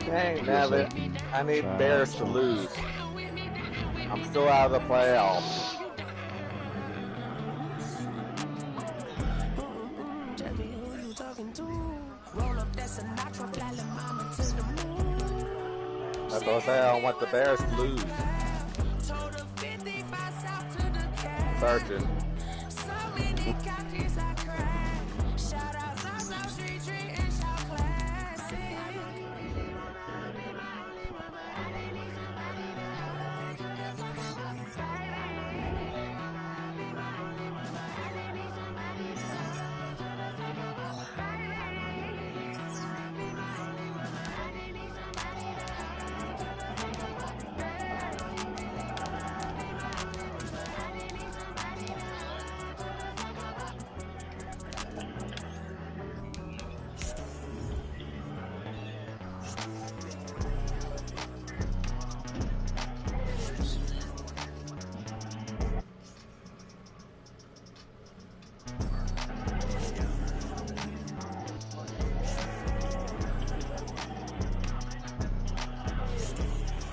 Dang, nabbit. I need Bears to lose. I'm still out of the playoffs. That's what I say. I don't want the Bears to lose. Searching.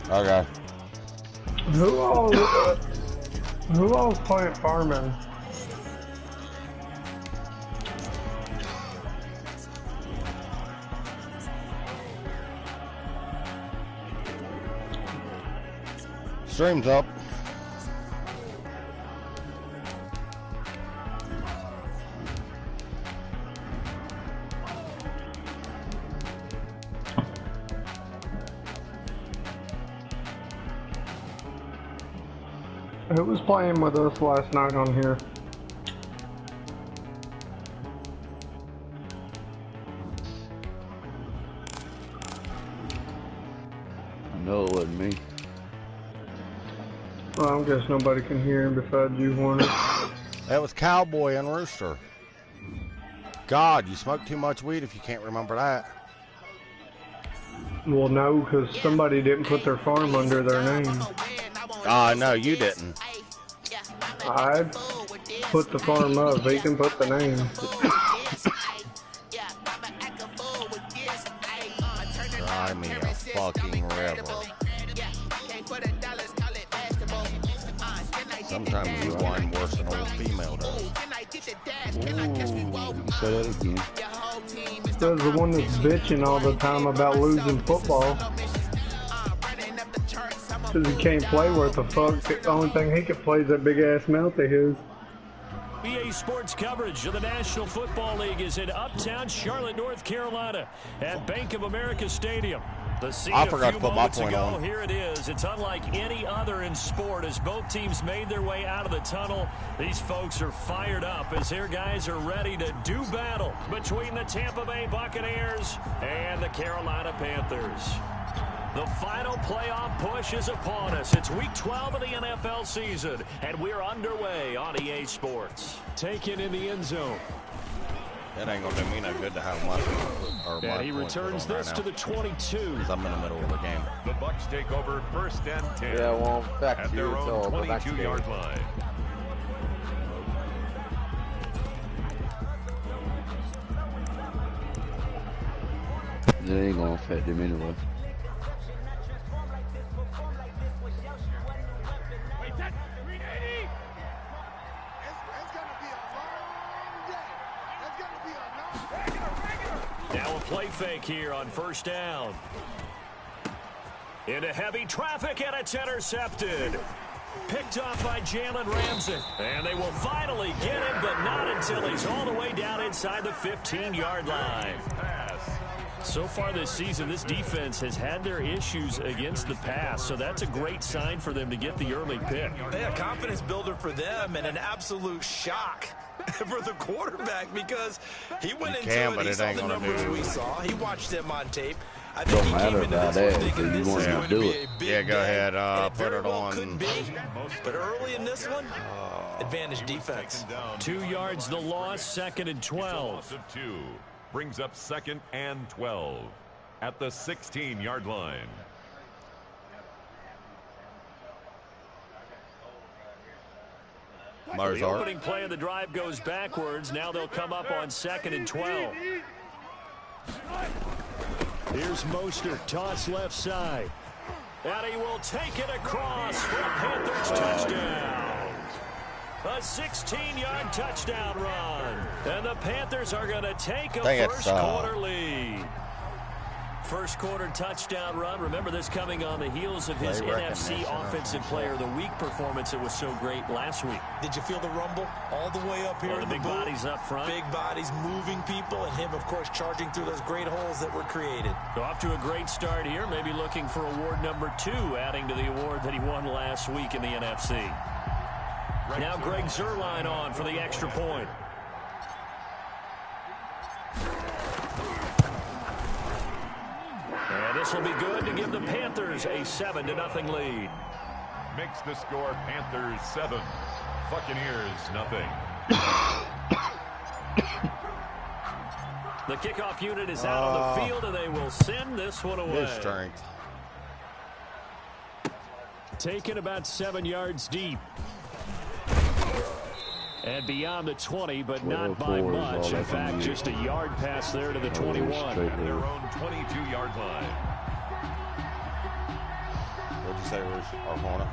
Okay. Who all playing Farming? Stream's up. Who was playing with us last night on here? No, it wasn't me. Well, I guess nobody can hear him besides you, Hornet. That was Cowboy and Rooster. God, you smoke too much weed if you can't remember that. Well, no, because somebody didn't put their farm under their name. No, you didn't. I put the farm up. He can put the name. Try me a fucking river. Sometimes you whine worse than old female does. Ooh, say that again. There's the one that's bitching all the time about losing football. Because he can't play worth a fuck. The only thing he can play is that big ass mouth of his. EA Sports coverage of the National Football League is in Uptown Charlotte, North Carolina at Bank of America Stadium. The scene I forgot to put my moments point ago, on. Here it is. It's unlike any other in sport as both teams made their way out of the tunnel. These folks are fired up as their guys are ready to do battle between the Tampa Bay Buccaneers and the Carolina Panthers. The final playoff push is upon us. It's week 12 of the NFL season, and we're underway on EA Sports. Taken in the end zone. That ain't gonna do me no good to have my And he returns this to the 22. I'm in the middle of the game. The Bucs take over 1st and 10. Yeah, it won't affect at you their until own the next 22-yard game. line. It ain't gonna affect him anyway. Now a play fake here on 1st down. Into heavy traffic, and it's intercepted. Picked off by Jalen Ramsey. And they will finally get him, but not until he's all the way down inside the 15-yard line. So far this season, this defense has had their issues against the pass, so that's a great sign for them to get the early pick. Yeah, confidence builder for them and an absolute shock for the quarterback because he went into it, he saw the numbers we saw. He watched them on tape. I think Don't matter about that if you want to do it. Yeah, go ahead. Put it on. Could be, but early in this one, advantage defense. 2 yards the loss, 2nd and 12. Brings up 2nd and 12 at the 16-yard line. The opening play of the drive goes backwards. Now they'll come up on 2nd and 12. Here's Mostert, toss left side. And he will take it across for a Panthers touchdown. A 16-yard touchdown run. And the Panthers are going to take a first-quarter lead. First-quarter touchdown run. Remember, this coming on the heels of his NFC Offensive Player of the Week performance. It was so great last week. Did you feel the rumble all the way up here in the big bodies up front? Big bodies moving people, and him, of course, charging through those great holes that were created. So off to a great start here. Maybe looking for award number 2, adding to the award that he won last week in the NFC. Now Greg Zuerlein on for the extra point. And this will be good to give the Panthers a 7-0 lead. Makes the score Panthers 7, Buccaneers 0. The kickoff unit is out on the field, and they will send this one away. His strength. Taken about 7 yards deep. And beyond the 20, but not by much. In fact, just a yard pass there to the 21. At their own 22-yard line. What'd you say was our corner?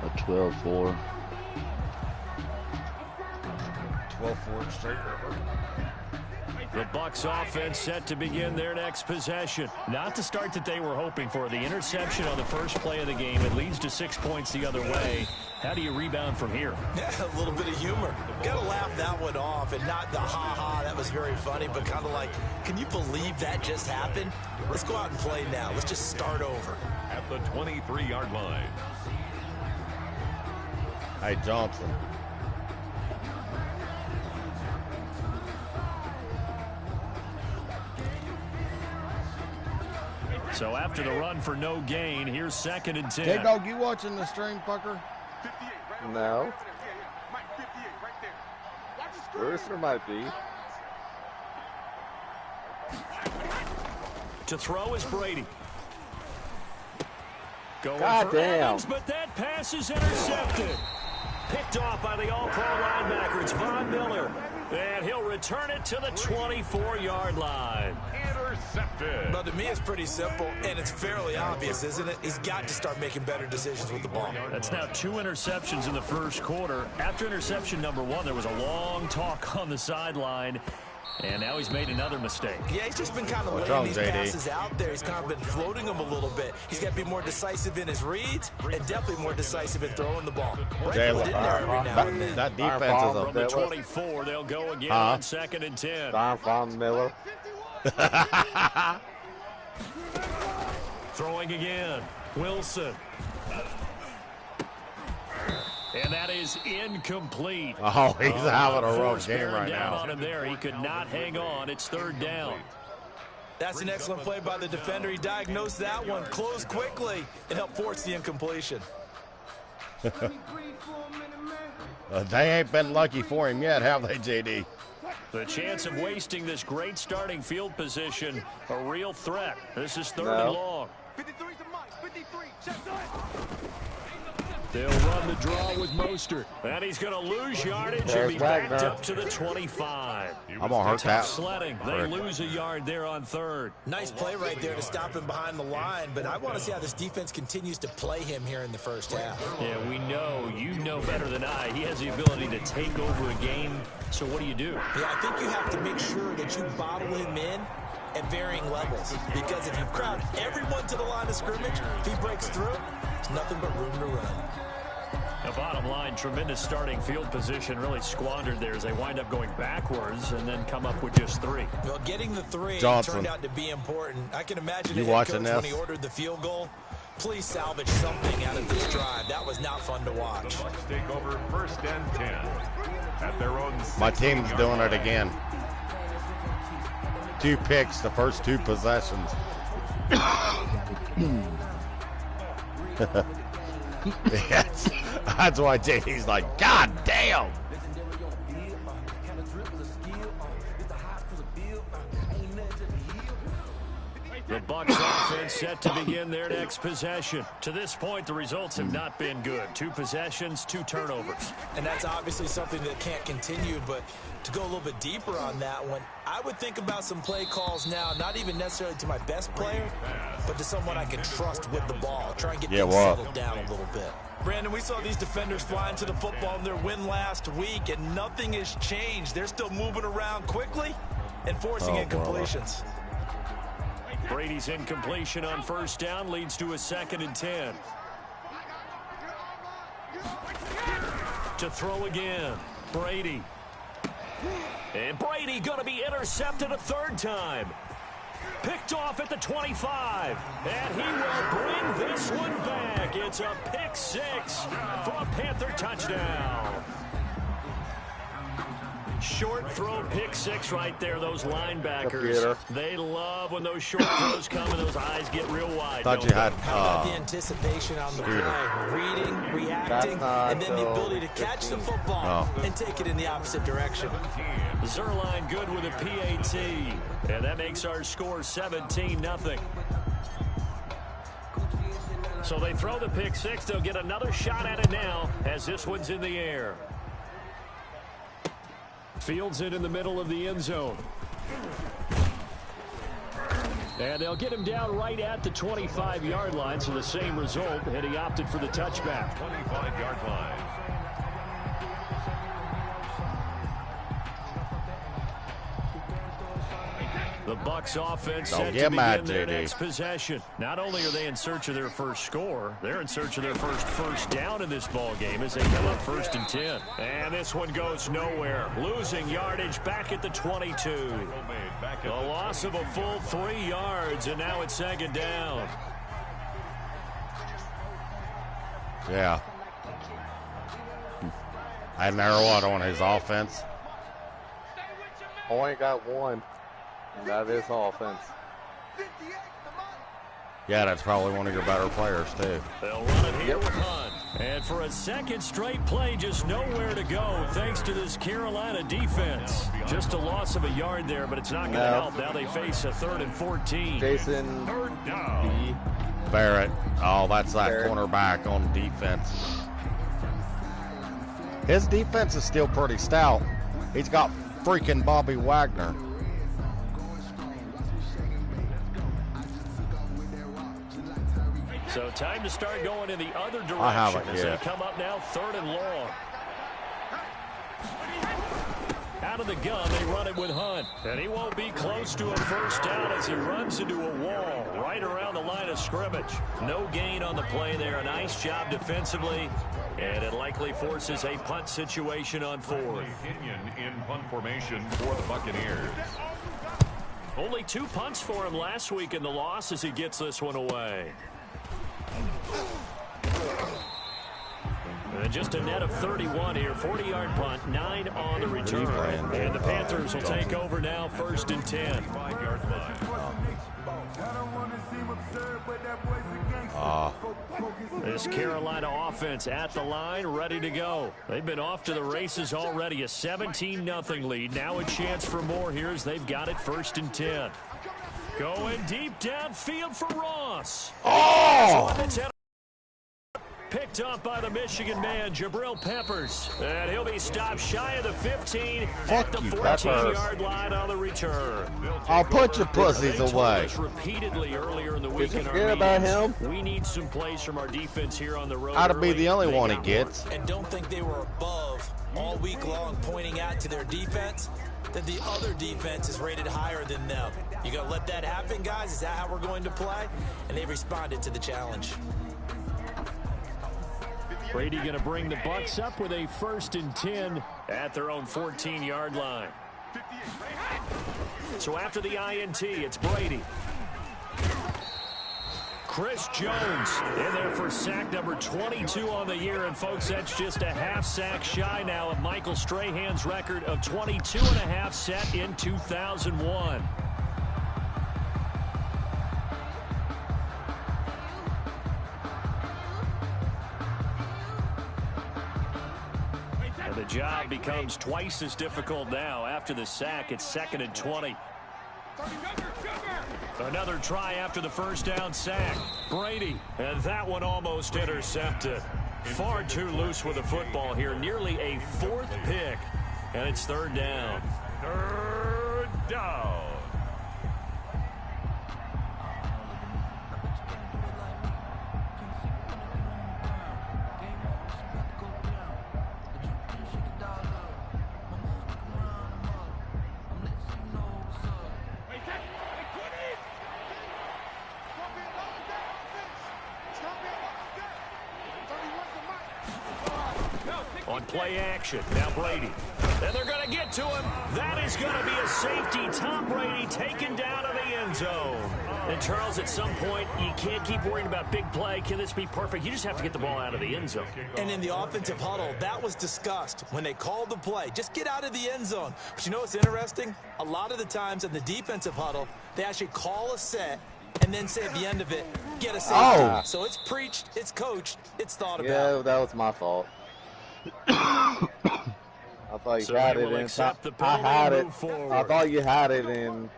A 12-4. 12-4 straight river. The Bucs offense set to begin their next possession. Not the start that they were hoping for. The interception on the first play of the game. It leads to 6 points the other way. How do you rebound from here? Yeah, a little bit of humor. Got to laugh that one off, and not the ha-ha, that was very funny, but kind of like, can you believe that just happened? Let's go out and play now. Let's just start over. At the 23-yard line. Hey, Johnson. So after the run for no gain, here's 2nd and 10. J-Dog, you watching the stream, Pucker? No. Brewster might be. To throw is Brady. Going God for damn. Evans, but that pass is intercepted. Picked off by the all-pro linebacker. It's Von Miller. And he'll return it to the 24-yard line. Intercepted. But to me, it's pretty simple, and it's fairly obvious, isn't it? He's got to start making better decisions with the ball. That's now 2 interceptions in the first quarter. After interception number 1, there was a long talk on the sideline. And now he's made another mistake. Yeah, he's just been kind of laying these passes out there. He's kind of been floating them a little bit. He's got to be more decisive in his reads and definitely more decisive in throwing the ball. That defense is from the 24. They'll go again on 2nd and 10. Von Miller. Throwing again. Wilson. And that is incomplete. Oh, he's having a rough game right down now. On him there. He could not hang on. It's 3rd down. That's an excellent play by the defender. He diagnosed that one, closed quickly, and helped force the incompletion. They ain't been lucky for him yet, have they, JD? The chance of wasting this great starting field position, a real threat. This is 3rd and long. 53 to Mike. 53. Check that. They'll run the draw with Mostert. And he's going to lose yardage and be backed up to the 25. I'm going to hurt that. Sledding. They lose a yard there on 3rd. Nice play right there to stop him behind the line, but I want to see how this defense continues to play him here in the first half. Yeah, we know. You know better than I. He has the ability to take over a game. So what do you do? Yeah, I think you have to make sure that you bottle him in at varying levels, because if you crowd everyone to the line of scrimmage, if he breaks through, there's nothing but room to run. The bottom line, tremendous starting field position, really squandered there as they wind up going backwards and then come up with just 3. Well, getting the 3 Johnson. turned out to be important. I can imagine You the head watching coach this? when he ordered the field goal. Please salvage something out of this drive. That was not fun to The watch. Bucs take over 1st and 10 at their own. My team's doing it again. 2 picks the first 2 possessions. Yes, that's why JD's like, God damn. The Bucs offense set to begin their next possession. To this point, the results have not been good. 2 possessions, 2 turnovers. And that's obviously something that can't continue, but to go a little bit deeper on that one, I would think about some play calls now, not even necessarily to my best player, but to someone I can trust with the ball. Try and get things settled down a little bit. Brandon, we saw these defenders flying to the football in their win last week, and nothing has changed. They're still moving around quickly and forcing incompletions. Brady's incompletion on first down leads to a 2nd and 10. To throw again, Brady. And Brady going to be intercepted a 3rd time. Picked off at the 25. And he will bring this one back. It's a pick 6 for a Panther touchdown. Short throw, pick 6 right there. Those linebackers, they love when those short throws come and those eyes get real wide. Thought you had How about the anticipation on the play, reading, reacting, and then the ability to catch the football and take it in the opposite direction. Zerline good with a PAT, and that makes our score 17-0. So they throw the pick 6. They'll get another shot at it now as this one's in the air. Fields it in the middle of the end zone. And they'll get him down right at the 25-yard line, so the same result, and he opted for the touchback. 25-yard line. The Bucs offense set to begin their next possession. Not only are they in search of their first score, they're in search of their first down in this ball game as they come up 1st and 10. And this one goes nowhere. Losing yardage back at the 22. The loss of a full 3 yards, and now it's 2nd down. Yeah. I had an arrow on his offense. Only got 1. And that is offense. Yeah, that's probably one of your better players, too. They'll run it here with Hunt. And for a 2nd straight play, just nowhere to go thanks to this Carolina defense. Just a loss of a yard there, but it's not going to help. Now they face a 3rd and 14. Jason. 3rd down. Barrett. Oh, that's that cornerback on defense. His defense is still pretty stout. He's got freaking Bobby Wagner. So time to start going in the other direction as they come up now 3rd and long. Out of the gun, they run it with Hunt. And he won't be close to a 1st down as he runs into a wall right around the line of scrimmage. No gain on the play there. A nice job defensively. And it likely forces a punt situation on 4th. In punt formation for the Buccaneers. Only 2 punts for him last week in the loss as he gets this one away. And just a net of 31 here. 40-yard punt, 9 on the return. And the Panthers will take over now 1st and 10. 5-yard line. This Carolina offense at the line, ready to go. They've been off to the races already. A 17-0 lead. Now a chance for more here as they've got it 1st and 10. Going deep downfield for Ross. Oh! Picked up by the Michigan man, Jabril Peppers. And he'll be stopped shy of the 15 at the 14-yard line on the return. I'll put your pussies away. Repeatedly earlier in the week in our forget about him? We need some plays from our defense here on the road. Ought to be the only one he gets. And don't think they were above all week long pointing out to their defense that the other defense is rated higher than them. You gonna let that happen, guys? Is that how we're going to play? And they responded to the challenge. Brady going to bring the Bucs up with a 1st and 10 at their own 14-yard line. So after the INT, it's Brady. Chris Jones in there for sack number 22 on the year. And, folks, that's just a half sack shy now of Michael Strahan's record of 22.5 set in 2001. The job becomes twice as difficult now. After the sack, it's 2nd and 20. Another try after the first down sack. Brady, and that one almost intercepted. Far too loose with the football here. Nearly a 4th pick, and it's 3rd down. 3rd down. On play action, now Brady. And they're going to get to him. That is going to be a safety. Tom Brady taken down to the end zone. And Charles, at some point, you can't keep worrying about big play. Can this be perfect? You just have to get the ball out of the end zone. And in the offensive huddle, that was discussed when they called the play. Just get out of the end zone. But you know what's interesting? A lot of the times in the defensive huddle, they actually call a set and then say at the end of it, get a safety. Oh. So it's preached, it's coached, it's thought about. Yeah, that was my fault. I thought you had it in. I had it. I thought you had it in.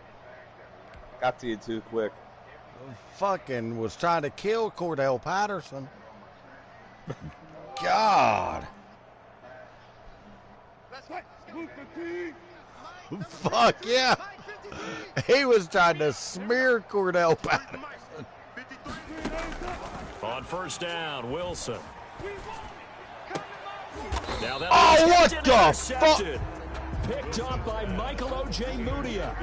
Got to you too quick. Fucking was trying to kill Cordell Patterson. God. Fuck yeah. He was trying to smear Cordell Patterson. On first down, Wilson. Now that what the fuck? Picked up by Michael O.J. Mudia.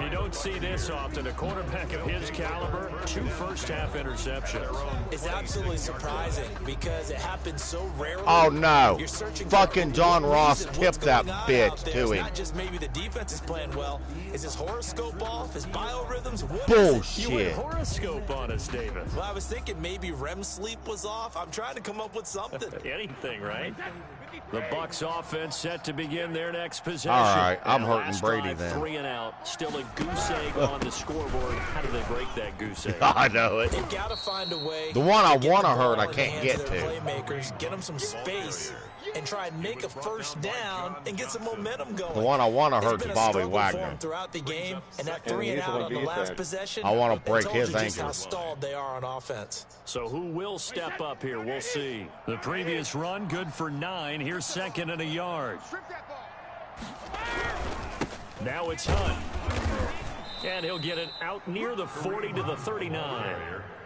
You don't see this often. A quarterback of his caliber, 2 first-half interceptions. It's absolutely surprising because it happens so rarely. Oh, no. You're searching Fucking John Ross what's tipped that going on bitch out there. to It's him. not just maybe the defense is playing well. Is his horoscope off? His biorhythms? What Bullshit. You went horoscope on us, David. Well, I was thinking maybe REM sleep was off. I'm trying to come up with something. Anything, right? The Bucs offense set to begin their next possession. All right, I'm And hurting last Brady drive, then. 3 and out. Still a goose egg on the scoreboard. How do they break that goose egg? I know it. They've got to find a way. The one I to get want to the ball hurt, I in the can't hands get of their to. Playmakers, get them some space, and try and make a first down and get some momentum going. The one I want to It's hurt been is a Bobby struggle for Wagner. him throughout the game, and that And 3 and he's out on on the last defense. possession. I want to it break told his you just how ankle. stalled they are on offense. So who will step up here? We'll see. The previous run, good for 9. Here's 2nd and a yard. Now it's Hunt. And he'll get it out near the 40 to the 39.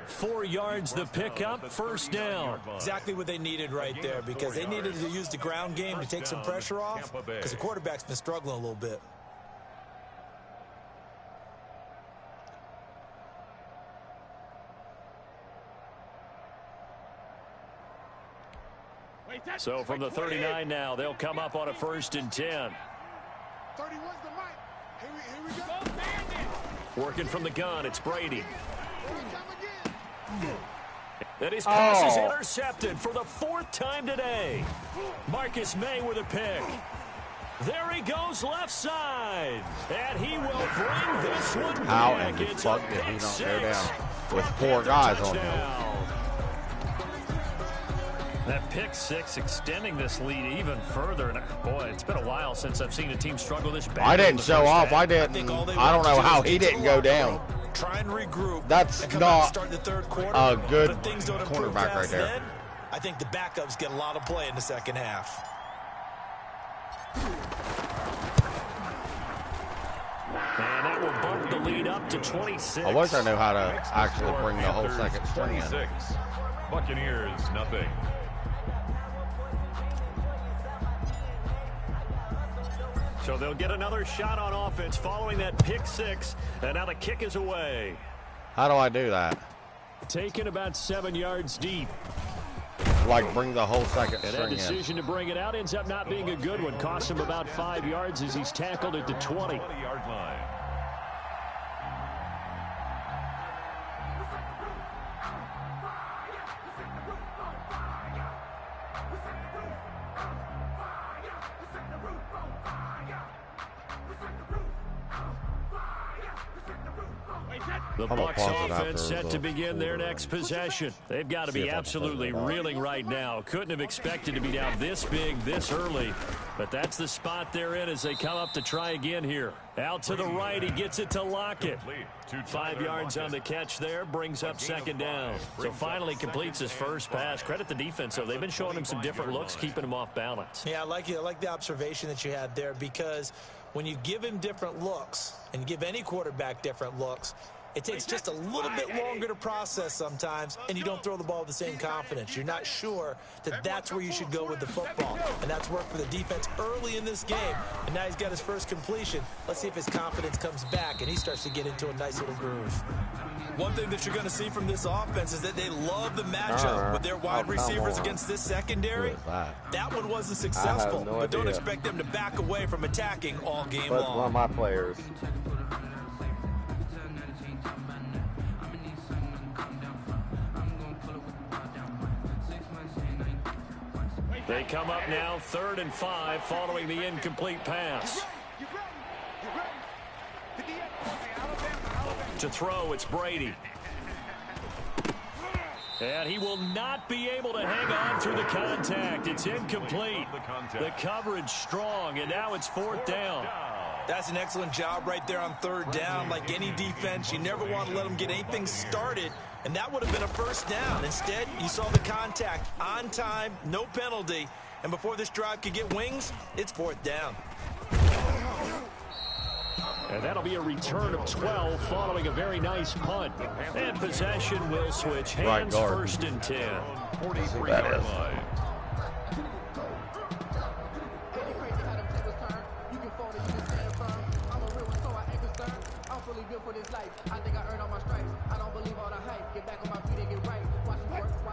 4 yards the pickup, first down. Exactly what they needed right there, because they needed to use the ground game to take some pressure off, because the quarterback's been struggling a little bit. So from the 39 now, they'll come up on a 1st and 10. 31's the mic. Here we go. Working from the gun, it's Brady. Come again. And his pass is intercepted for the 4th time today. Marcus May with a pick. There he goes left side. And he will bring this one How back. in the It's fuck a did he pick not six go down for with a 4 Panther guys on him? touchdown. That pick 6 extending this lead even further. And boy, it's been a while since I've seen a team struggle this bad. I in didn't the show first off. half. I didn't. think all they I don't want to know do how is he get to didn't the go locker down. room, try and regroup. That's and come out and not start the third quarter. a good But if things don't improve cornerback right past there. then, I think the backups get a lot of play in the second half. And that will bump the lead up to 26. I wish I knew how to actually Score bring the whole Panthers second string in. 26. Buccaneers, nothing. So they'll get another shot on offense following that pick 6. And now the kick is away. How do I do that? Taken about 7 yards deep. Like bring the whole second And that string in. decision to bring it out ends up not being a good one. Costs him about 5 yards as he's tackled at the 20. 20-yard line. The Bucs offense set to begin their next possession. They've got to be absolutely reeling right now. Couldn't have expected to be down this big, this early. But that's the spot they're in as they come up to try again here. Out to the right, he gets it to Lockett. 5 yards on the catch there, brings up second down. So finally completes his first pass. Credit the defense, though. They've been showing him some different looks, keeping him off balance. Yeah, I like the observation that you had there, because when you give him different looks, and give any quarterback different looks, it takes just a little bit longer to process sometimes, and you don't throw the ball with the same confidence. You're not sure that that's where you should go with the football, and that's worked for the defense early in this game, and now he's got his first completion. Let's see if his confidence comes back, and he starts to get into a nice little groove. One thing that you're going to see from this offense is that they love the matchup with their wide receivers against this secondary. That one wasn't successful, but don't expect them to back away from attacking all game long. One of my players. They come up now 3rd and 5 following the incomplete pass. To throw, it's Brady. And he will not be able to hang on through the contact. It's incomplete. The coverage strong, and now it's 4th down. That's an excellent job right there on 3rd down. Like any defense, you never want to let them get anything started, and that would have been a 1st down. Instead, you saw the contact on time, no penalty, and before this drive could get wings, it's 4th down. And that'll be a return of 12 following a very nice punt. And possession will switch hands, 1st and 10. 43-yard line.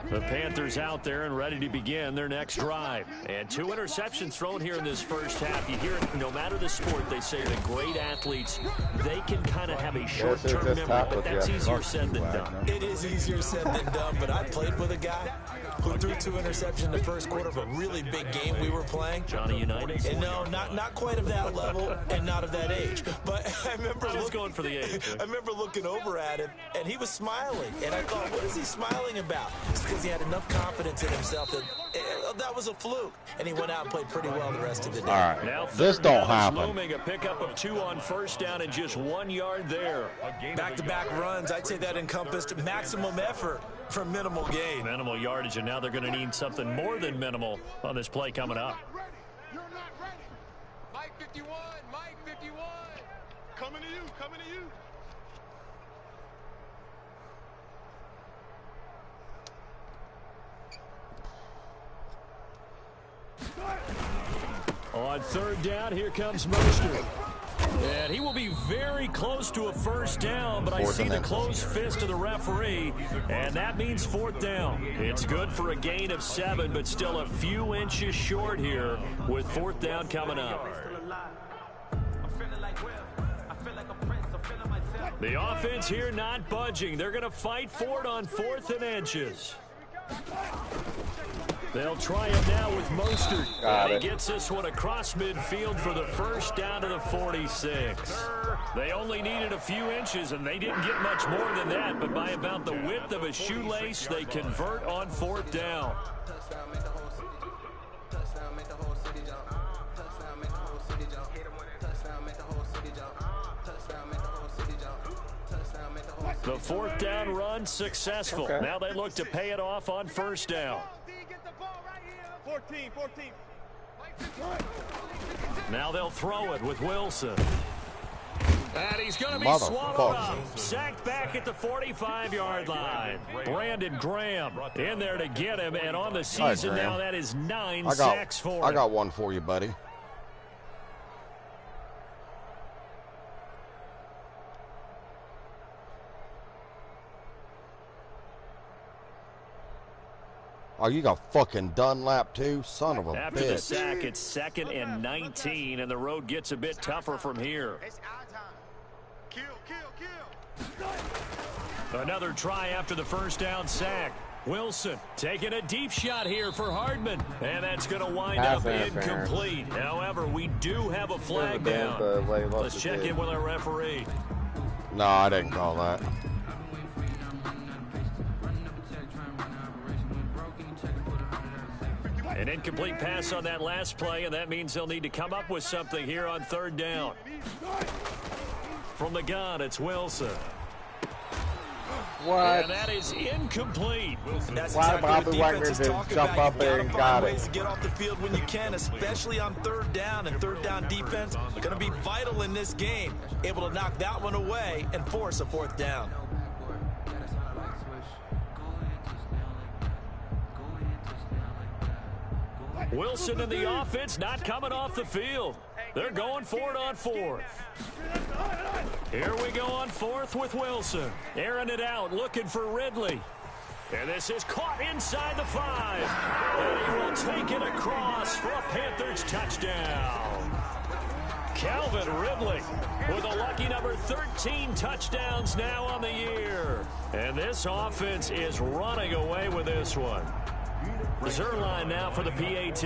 The Panthers out there and ready to begin their next drive. And 2 interceptions thrown here in this first half. You hear it, no matter the sport, they say that great athletes, they can kind of have a short-term memory, but that's easier said than done. It is easier said than done, but I played with a guy who threw 2 interceptions in the first quarter of a really big game we were playing. Johnny Unitas? And no, not quite of that level and not of that age. But I remember going for the age. I remember looking over at him, and he was smiling. And I thought, what is he smiling about? It's because he had enough confidence in himself that was a fluke. And he went out and played pretty well the rest of the day. All right, now this don't happen. Looming, a pickup of 2 on 1st down and just 1 yard there. Back-to-back runs, I'd say that encompassed maximum effort for minimal gain. Minimal yardage, and now they're going to need something more than minimal on this play coming up. You're not ready. Mike 51, Mike 51. Coming to you, coming to you. On 3rd down, here comes Mostert. And he will be very close to a 1st down, but I see the closed fist of the referee, and that means 4th down. It's good for a gain of 7, but still a few inches short here with 4th down coming up. The offense here not budging. They're going to fight for it on 4th and inches. They'll try it now with Mostert. And he gets this one across midfield for the 1st down to the 46. They only needed a few inches, and they didn't get much more than that, but by about the width of a shoelace, they convert on 4th down. The 4th down run successful. Okay. Now they look to pay it off on 1st down. 14. Now they'll throw it with Wilson. And he's going to be swallowed up. Sacked back at the 45-yard line. Brandon Graham in there to get him. And on the season now, that is 9 sacks for him. I got one for you, buddy. Oh, you got fucking Dunlap, too? Son of a bitch. After the sack, it's 2nd and 19, and the road gets a bit tougher from here. Kill. Another try after the 1st down sack. Wilson taking a deep shot here for Hardman, and that's going to wind up incomplete. However, we do have a flag down. Let's check in with our referee. No, I didn't call that. An incomplete pass on that last play, and that means they'll need to come up with something here on third down. From the gun, it's Wilson. What? And that is incomplete. And that's Why exactly Bobby what Wagner defense is didn't talking jump about. up there and You've got got to find it? ways to get off the field when you can, especially on third down. And third down defense going to be vital in this game. Able to knock that one away and force a fourth down. Wilson and the offense not coming off the field. They're going for it on fourth. Here we go on fourth with Wilson. Airing it out, looking for Ridley. And this is caught inside the 5. And he will take it across for a Panthers touchdown. Calvin Ridley with a lucky number 13 touchdowns now on the year. And this offense is running away with this one. Zerline now for the PAT.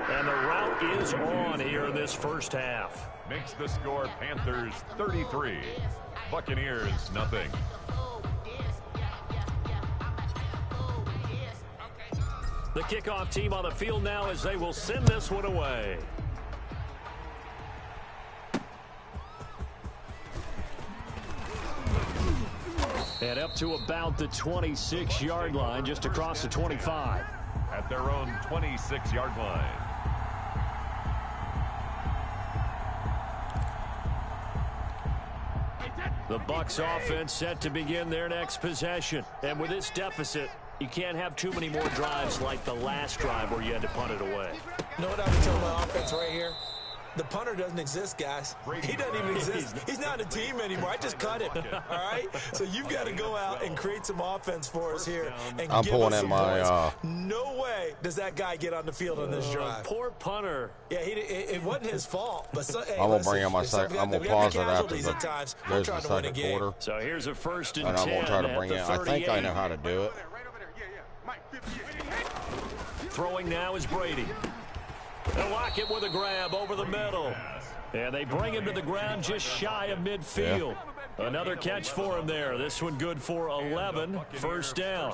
And the route is on here in this first half. Makes the score Panthers 33. Buccaneers nothing. The kickoff team on the field now as they will send this one away. And up to about the 26-yard line, just across the 25. At their own 26-yard line. The Bucs offense set to begin their next possession. And with this deficit, you can't have too many more drives like the last drive where you had to punt it away. You know what I would tell my offense right here? The punter doesn't exist, guys. He doesn't even exist. He's not a team anymore. I just cut him. All right? So you've got to go out and create some offense for us here and I'm give pulling us in some my points. No way does that guy get on the field on this drive. Poor punter. Yeah, it wasn't his fault. But hey, I'm gonna bring in my second. I'm gonna pause it after at times. there's the second quarter, So here's a first and and 10 I'm gonna try to at bring the in. I 38. think I know how to do it. Throwing now is Brady. They'll lock it with a grab over the middle. And they bring him to the ground just shy of midfield. Yeah. Another catch for him there. This one good for 11. First down.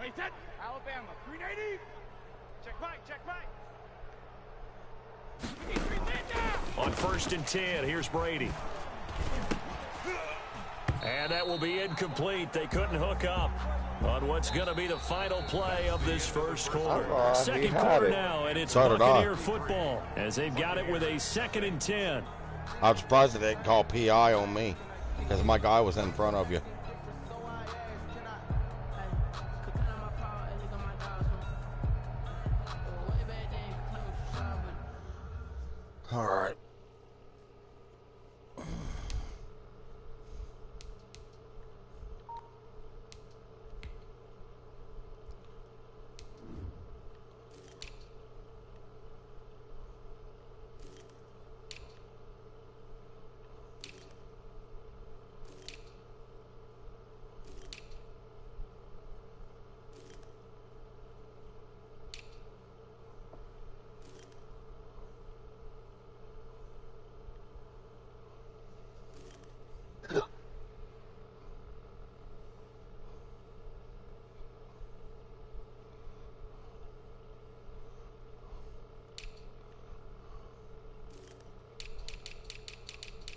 Wait, set. Alabama, 380. Check back, check back. On first and 10, here's Brady. And that will be incomplete. They couldn't hook up on what's going to be the final play of this first quarter. Second quarter now, and it's Buccaneer football as they've got it with a 2nd and 10. I'm surprised they didn't call PI on me because my guy was in front of you. All right.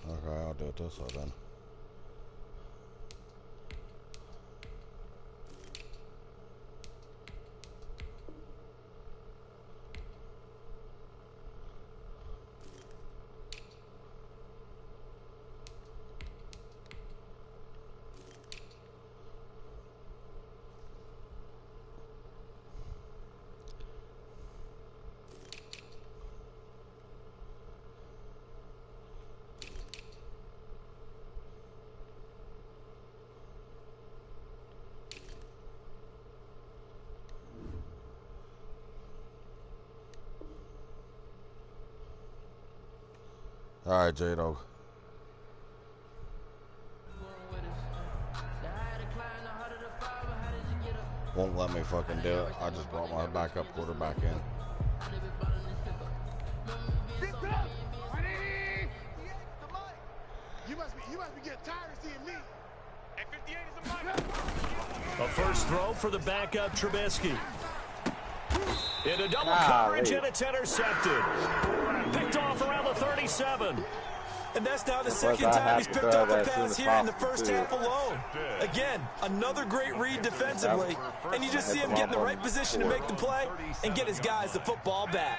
Okay, I'll do it this way then. All right, J-Dog. Won't let me fucking do it. I just brought my backup quarterback in. You must be getting tired of seeing me. And 58 is a minor. A first throw for the backup Trubisky. In a double coverage, and it's intercepted. Picked off around the 37. And that's now the second time he's picked up a pass here in the first half alone. Again, another great read defensively. And you just see him get in the right position to make the play and get his guys the football back.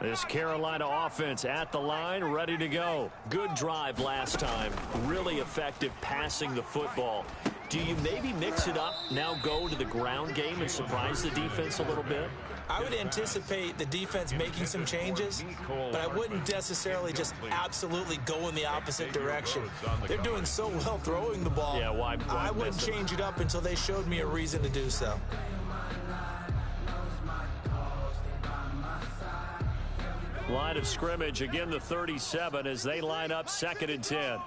This Carolina offense at the line, ready to go. Good drive last time. Really effective passing the football. Do you maybe mix it up, now go to the ground game and surprise the defense a little bit? I would anticipate the defense making some changes, but I wouldn't necessarily just absolutely go in the opposite direction. They're doing so well throwing the ball. Yeah, why I wouldn't change it up until they showed me a reason to do so. Line of scrimmage, again the 37 as they line up 2nd and 10.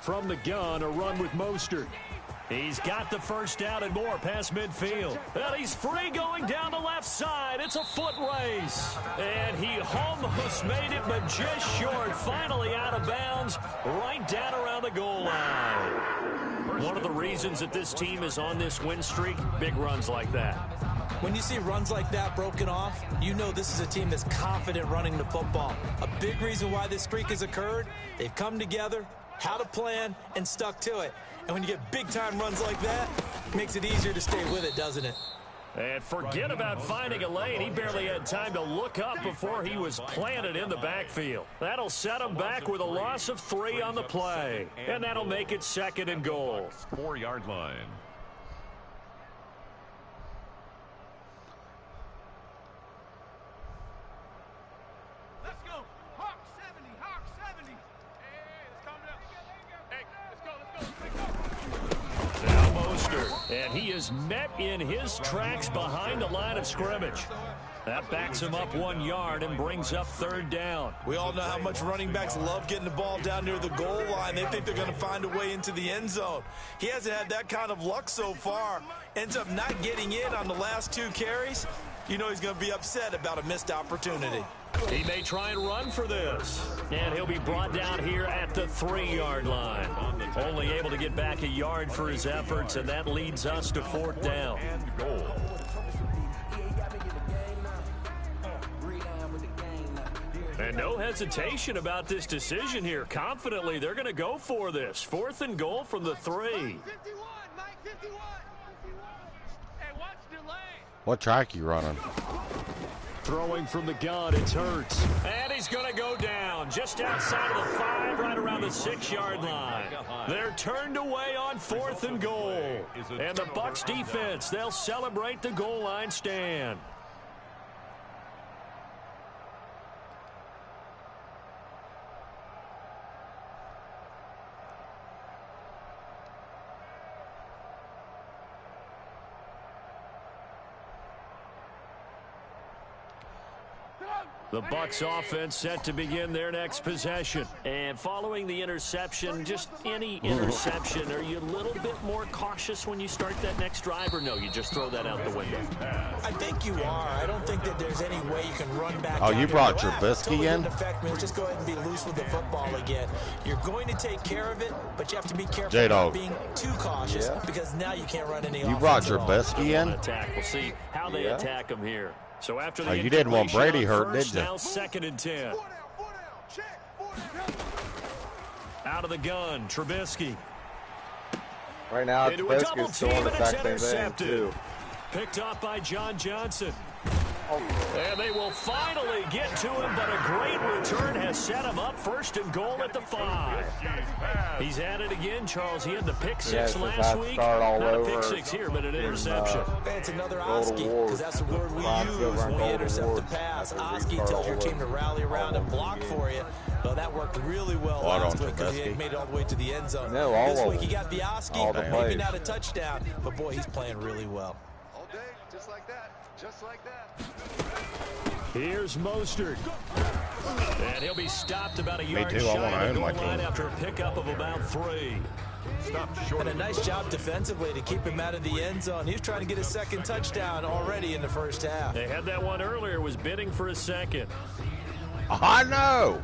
From the gun, a run with Mostert. He's got the first down and more past midfield. And he's free going down the left side. It's a foot race. And he almost made it, but just short. Finally out of bounds, right down around the goal line. One of the reasons that this team is on this win streak, big runs like that. When you see runs like that broken off, you know this is a team that's confident running the football. A big reason why this streak has occurred, they've come together, had a plan, and stuck to it. And when you get big-time runs like that, it makes it easier to stay with it, doesn't it? And forget about finding a lane. He barely had time to look up before he was planted in the backfield. That'll set him back with a loss of 3 on the play. And that'll make it 2nd and goal. 4-yard line. Let's go. Hawk 70. Hawk 70. Hey, let's calm down. Hey, let's go. Now Mostert, and he is met in his tracks behind the line of scrimmage. That backs him up 1 yard and brings up 3rd down. We all know how much running backs love getting the ball down near the goal line. They think they're going to find a way into the end zone. He hasn't had that kind of luck so far. Ends up not getting in on the last 2 carries. You know he's going to be upset about a missed opportunity. He may try and run for this. And he'll be brought down here at the 3-yard line. Only able to get back a yard for his efforts, and that leads us to 4th down. And goal. And no hesitation about this decision here. Confidently, they're going to go for this. 4th and goal from the 3. 51, Mike 51. Hey, watch delay. What track you running? Throwing from the gun, it's Hurts. And he's going to go down just outside of the 5, right around the 6-yard line. They're turned away on 4th and goal. And the Bucs defense, they'll celebrate the goal line stand. The Bucs offense set to begin their next possession. And following the interception, just any interception, are you a little bit more cautious when you start that next drive, or no, you just throw that out the window? I think you are. I don't think that there's any way you can run back. Oh, you brought Trubisky Trubisky in? Let's just go ahead and be loose with the football again. You're going to take care of it, but you have to be careful J-Dog. about being too cautious because now you can't run any offense. You brought at all. Trubisky in? Attack. We'll see how they attack him here. So after the you didn't want Brady hurt, did you? Now 2nd and 10. Out of the gun, Trubisky. Right now, Into a double Trubisky's team, doing and the it's exact same thing, intercepted. too. Picked off by John Johnson. And they will finally get to him, but a great return has set him up 1st and goal at the 5. He's at it again, Charles. He had the pick 6 last week. Not a pick 6 here, but an interception. It's another Oski, because that's the word we use when we intercept the pass. Oski tells your team to rally around and block for you. Well, that worked really well last week because he made it all the way to the end zone. This week he got the Oski, maybe not a touchdown, but boy, he's playing really well. All day, just like that. Just like that. Here's Mostert. And he'll be stopped about a yard too. shy of the goal line after a pickup of about 3. And a nice job defensively to keep him out of the end zone. He was trying to get his 2nd touchdown already in the first half. They had that one earlier, was bidding for a 2nd. I know.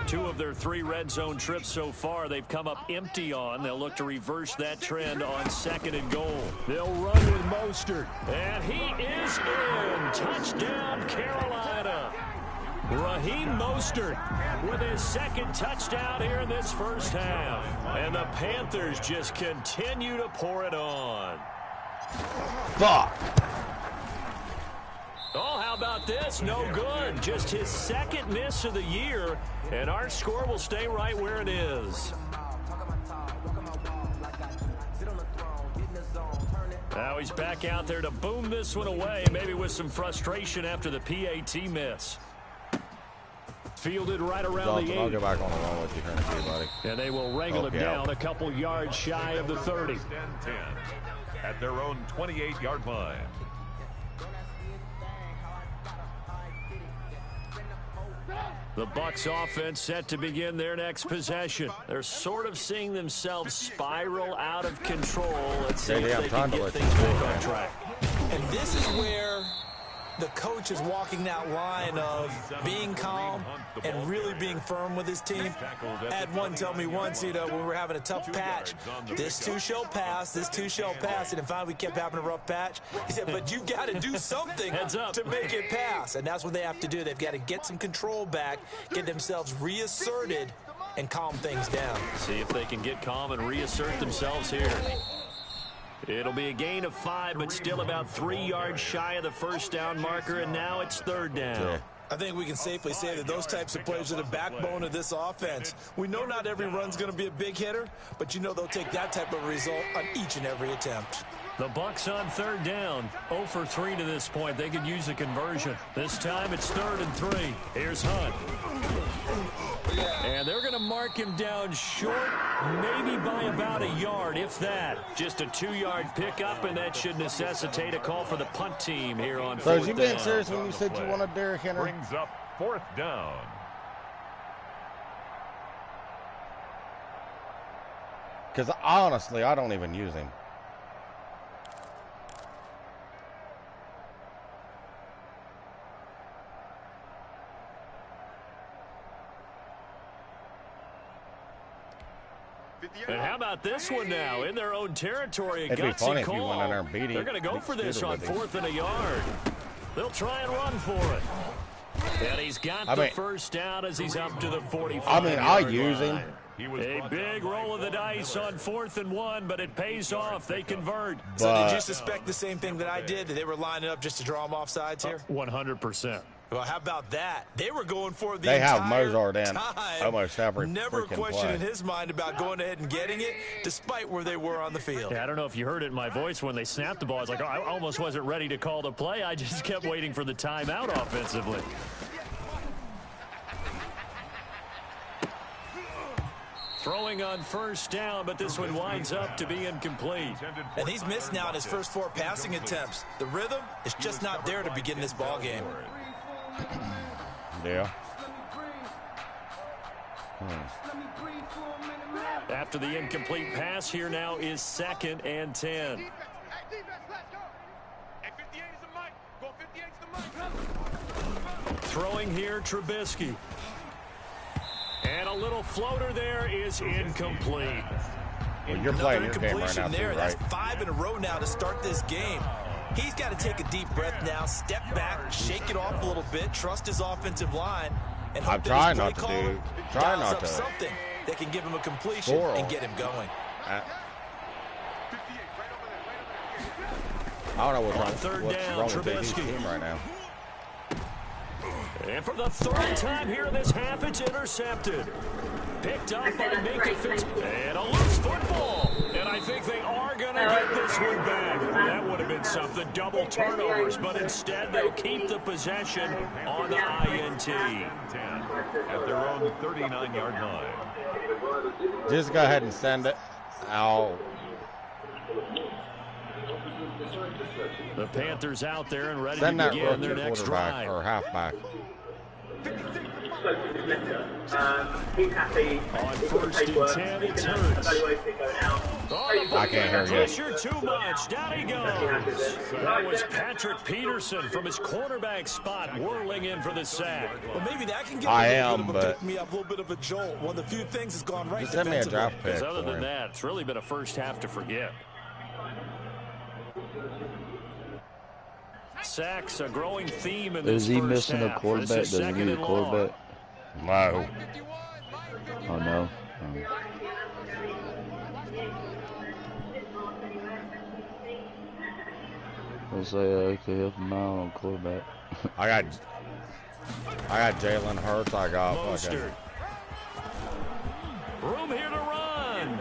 2 of their 3 red zone trips so far, they've come up empty on. They'll look to reverse that trend on 2nd and goal. They'll run with Mostert. And he is in. Touchdown, Carolina. Raheem Mostert with his 2nd touchdown here in this first half. And the Panthers just continue to pour it on. Fuck. Oh, how about this? No good. Just his 2nd miss of the year, and our score will stay right where it is. Now he's back out there to boom this one away, maybe with some frustration after the PAT miss. Fielded right around the 8. I'll get back on the run with you here in a few, buddy. And they will wrangle him down a couple yards shy of the 30. At their own 28-yard line. The Bucs offense set to begin their next possession. They're sort of seeing themselves spiral out of control. Let's see if they can get things back on track. And this is where the coach is walking that line of being calm and really being firm with his team. I had one tell me once, when we were having a tough patch, this too shall pass, this too shall pass. And finally we kept having a rough patch. He said, but you got to do something to make it pass. And that's what they have to do. They've got to get some control back, get themselves reasserted, and calm things down. See if they can get calm and reassert themselves here. It'll be a gain of 5, but still about 3 yards shy of the first down marker, and now it's 3rd down. I think we can safely say that those types of players are the backbone of this offense. We know not every run's going to be a big hitter, but they'll take that type of result on each and every attempt. The Bucs on 3rd down. 0 for 3 to this point. They could use a conversion. This time it's 3rd and 3. Here's Hunt. And they're going to mark him down short, maybe by about a yard, if that. Just a 2-yard pickup, and that should necessitate a call for the punt team here on 4th down. So you being serious when you said you wanted Derrick Henry? Brings up 4th down. Because honestly, I don't even use him. And how about this one now? In their own territory, a It'd be gutsy funny call. if you went in there and beat him. They're going to go for this on 4th and a yard. They'll try and run for it. And he's got the first down as he's up to the 45. I mean, I use him. A big roll of the dice on 4th and 1, but it pays off. They convert. So did you suspect the same thing that I did, that they were lining up just to draw them off sides here? 100%. Well, how about that? They were going for the They have entire Mozart in time. almost every Never a freaking question play. in his mind about going ahead and getting it, despite where they were on the field. Yeah, I don't know if you heard it in my voice when they snapped the ball. I was like, I almost wasn't ready to call the play. I just kept waiting for the timeout offensively. Throwing on 1st down, but this one winds up to be incomplete. And he's missed now in his first 4 passing attempts. The rhythm is just not there to begin this ball game. Yeah. After the incomplete pass, here now is 2nd and 10. Throwing here, Trubisky. And a little floater there is incomplete. Well, you're playing your game right now, there. too, right? That's 5 in a row now to start this game. He's got to take a deep breath now, step back, shake it off a little bit, trust his offensive line, and hope I'm trying not to do something that can give him a completion and get him going. I don't know what's wrong with this team right now. And for the 3rd time here in this half, it's intercepted. Picked up by Minka Fitzpatrick. And a loose football. And I think they are going to get this one back. That would have been something. Double turnovers. But instead, they'll keep the possession on the INT. At their own 39-yard line. Just go ahead and send it. Ow. The Panthers out there and ready to begin their next drive. Or halfback. spoke to his mentor. He's happy. On first and 10, it's Hurts. I can't hear you. Pressure too much. Down he goes. That was Patrick Peterson from his quarterback spot whirling in for the sack. Well, maybe that can give me a little bit of a jolt. One of the few things that's gone right. Just send me a draft pick. Because other than that, it's really been a first half to forget. Sacks, a growing theme in this first half. Is he missing a quarterback? Does he need a quarterback? No. Oh, no. Let's say I could help him out on quarterback. I got Jalen Hurts. I got Mostert. Room here to run.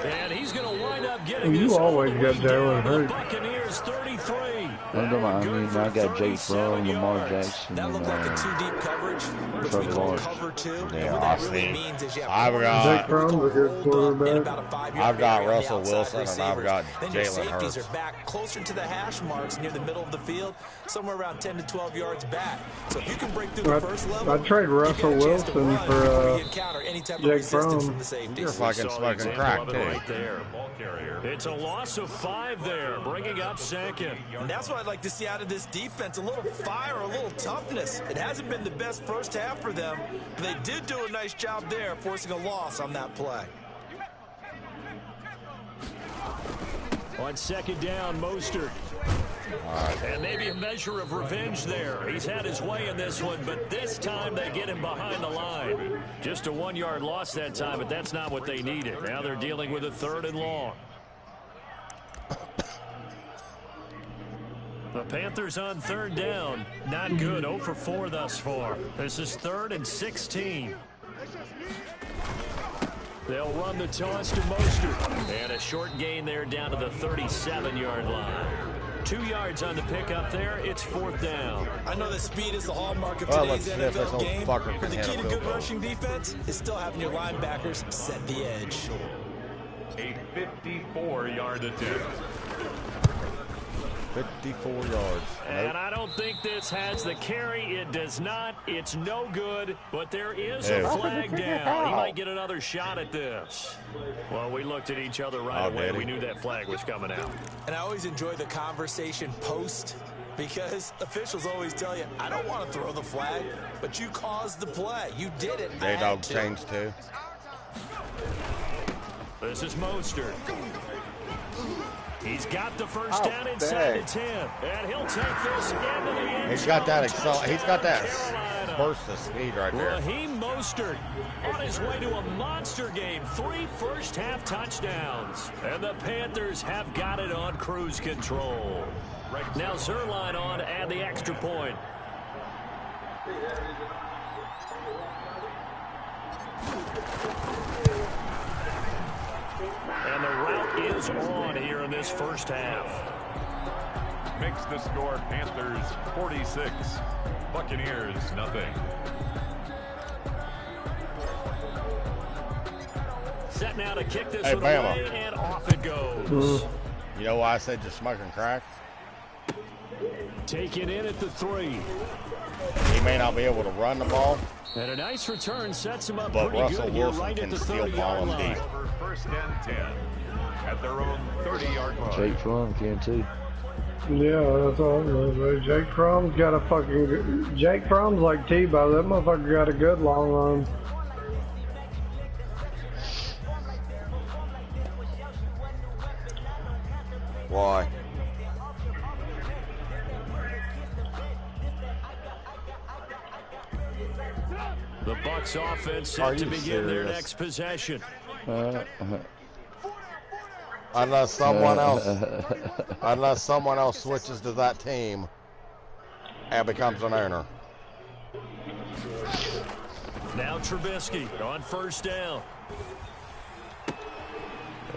And he's going to wind up getting you always got Jalen Hurts. Buccaneers 33. I got Jake Brown, Lamar Jackson, that looked like a too deep coverage, which we call cover two. Yeah, what that really means is you I've Jake Brown's a good quarterback. I've got Russell Wilson and I've got then your Jalen safeties Hurts. are back closer to the hash marks near the middle of the field, somewhere around 10 to 12 yards back. So if you can break through the first level, I'd trade Russell Wilson for Jake Brown. From the safeties. You're fucking smoking crack, too. Right there. It's a loss of 5 there, bringing up second. And that's what I'd like to see out of this defense, a little fire, a little toughness. It hasn't been the best first half for them, but they did do a nice job there, forcing a loss on that play. On second down, Mostert. And maybe a measure of revenge there. He's had his way in this one, but this time they get him behind the line. Just a 1-yard loss that time, but that's not what they needed. Now they're dealing with a 3rd and long. The Panthers on 3rd down. Not good. 0 for 4 thus far. This is 3rd and 16. They'll run the toss to Mostert. And a short gain there down to the 37-yard line. 2 yards on the pickup there. It's 4th down. I know that speed is the hallmark of today's NFL game, but the key to good rushing defense is still having your linebackers set the edge. A 54-yard attempt. 54 yards. And I don't think this has the carry. It does not. It's no good, but there is a flag down. He might get another shot at this. Well, we looked at each other right away. We knew that flag was coming out. And I always enjoy the conversation post, because officials always tell you, I don't want to throw the flag, but you caused the play. You did it. J-Dog changed too. This is Mostert. He's got the first down inside the 10, and he'll take this into the end. He's got that burst of speed right there. Raheem Mostert on his way to a monster game. 3 first-half touchdowns, and the Panthers have got it on cruise control. Now Zerline on to add the extra point. And the route is on here in this first half. Makes the score Panthers 46, Buccaneers nothing. Set now to kick this one away, and off it goes. You know why I said you're smoking crack? Taken in at the 3. He may not be able to run the ball. And a nice return sets him up but pretty Russell good Wilson here right can at the still 30-yard line. Deep. First and 10 at their own 30-yard line. Jake Fromm can too. Yeah, that's all I'm gonna say. Jake Fromm's got a fucking... Jake Fromm's like T-Bow. That motherfucker got a good long arm. Why? The Bucs offense set to begin their next possession. Unless someone else switches to that team and becomes an owner. Now Trubisky on first down.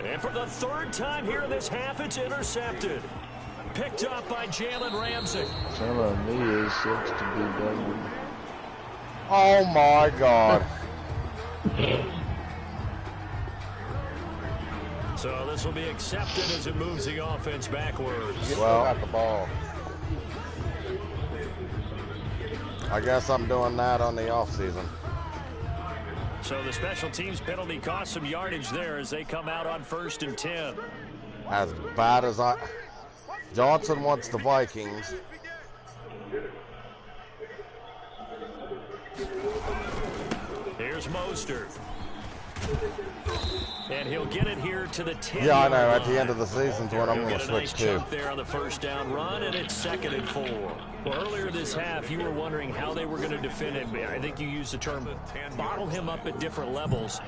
And for the 3rd time here in this half, it's intercepted. Picked up by Jalen Ramsey. Telling me is 6 to be done. Oh my God. So this will be accepted as it moves the offense backwards. Well, got the ball. I guess I'm doing that on the off season. So the special teams penalty cost some yardage there as they come out on 1st and 10. As bad as Johnson wants the Vikings. Here's Mostert. And he'll get it here to the 10. Yeah, I know. At the end of the season's when I'm going to switch to. There on the first down run, and it's 2nd and 4. Well, earlier this half, you were wondering how they were going to defend him. I think you used the term bottle him up at different levels.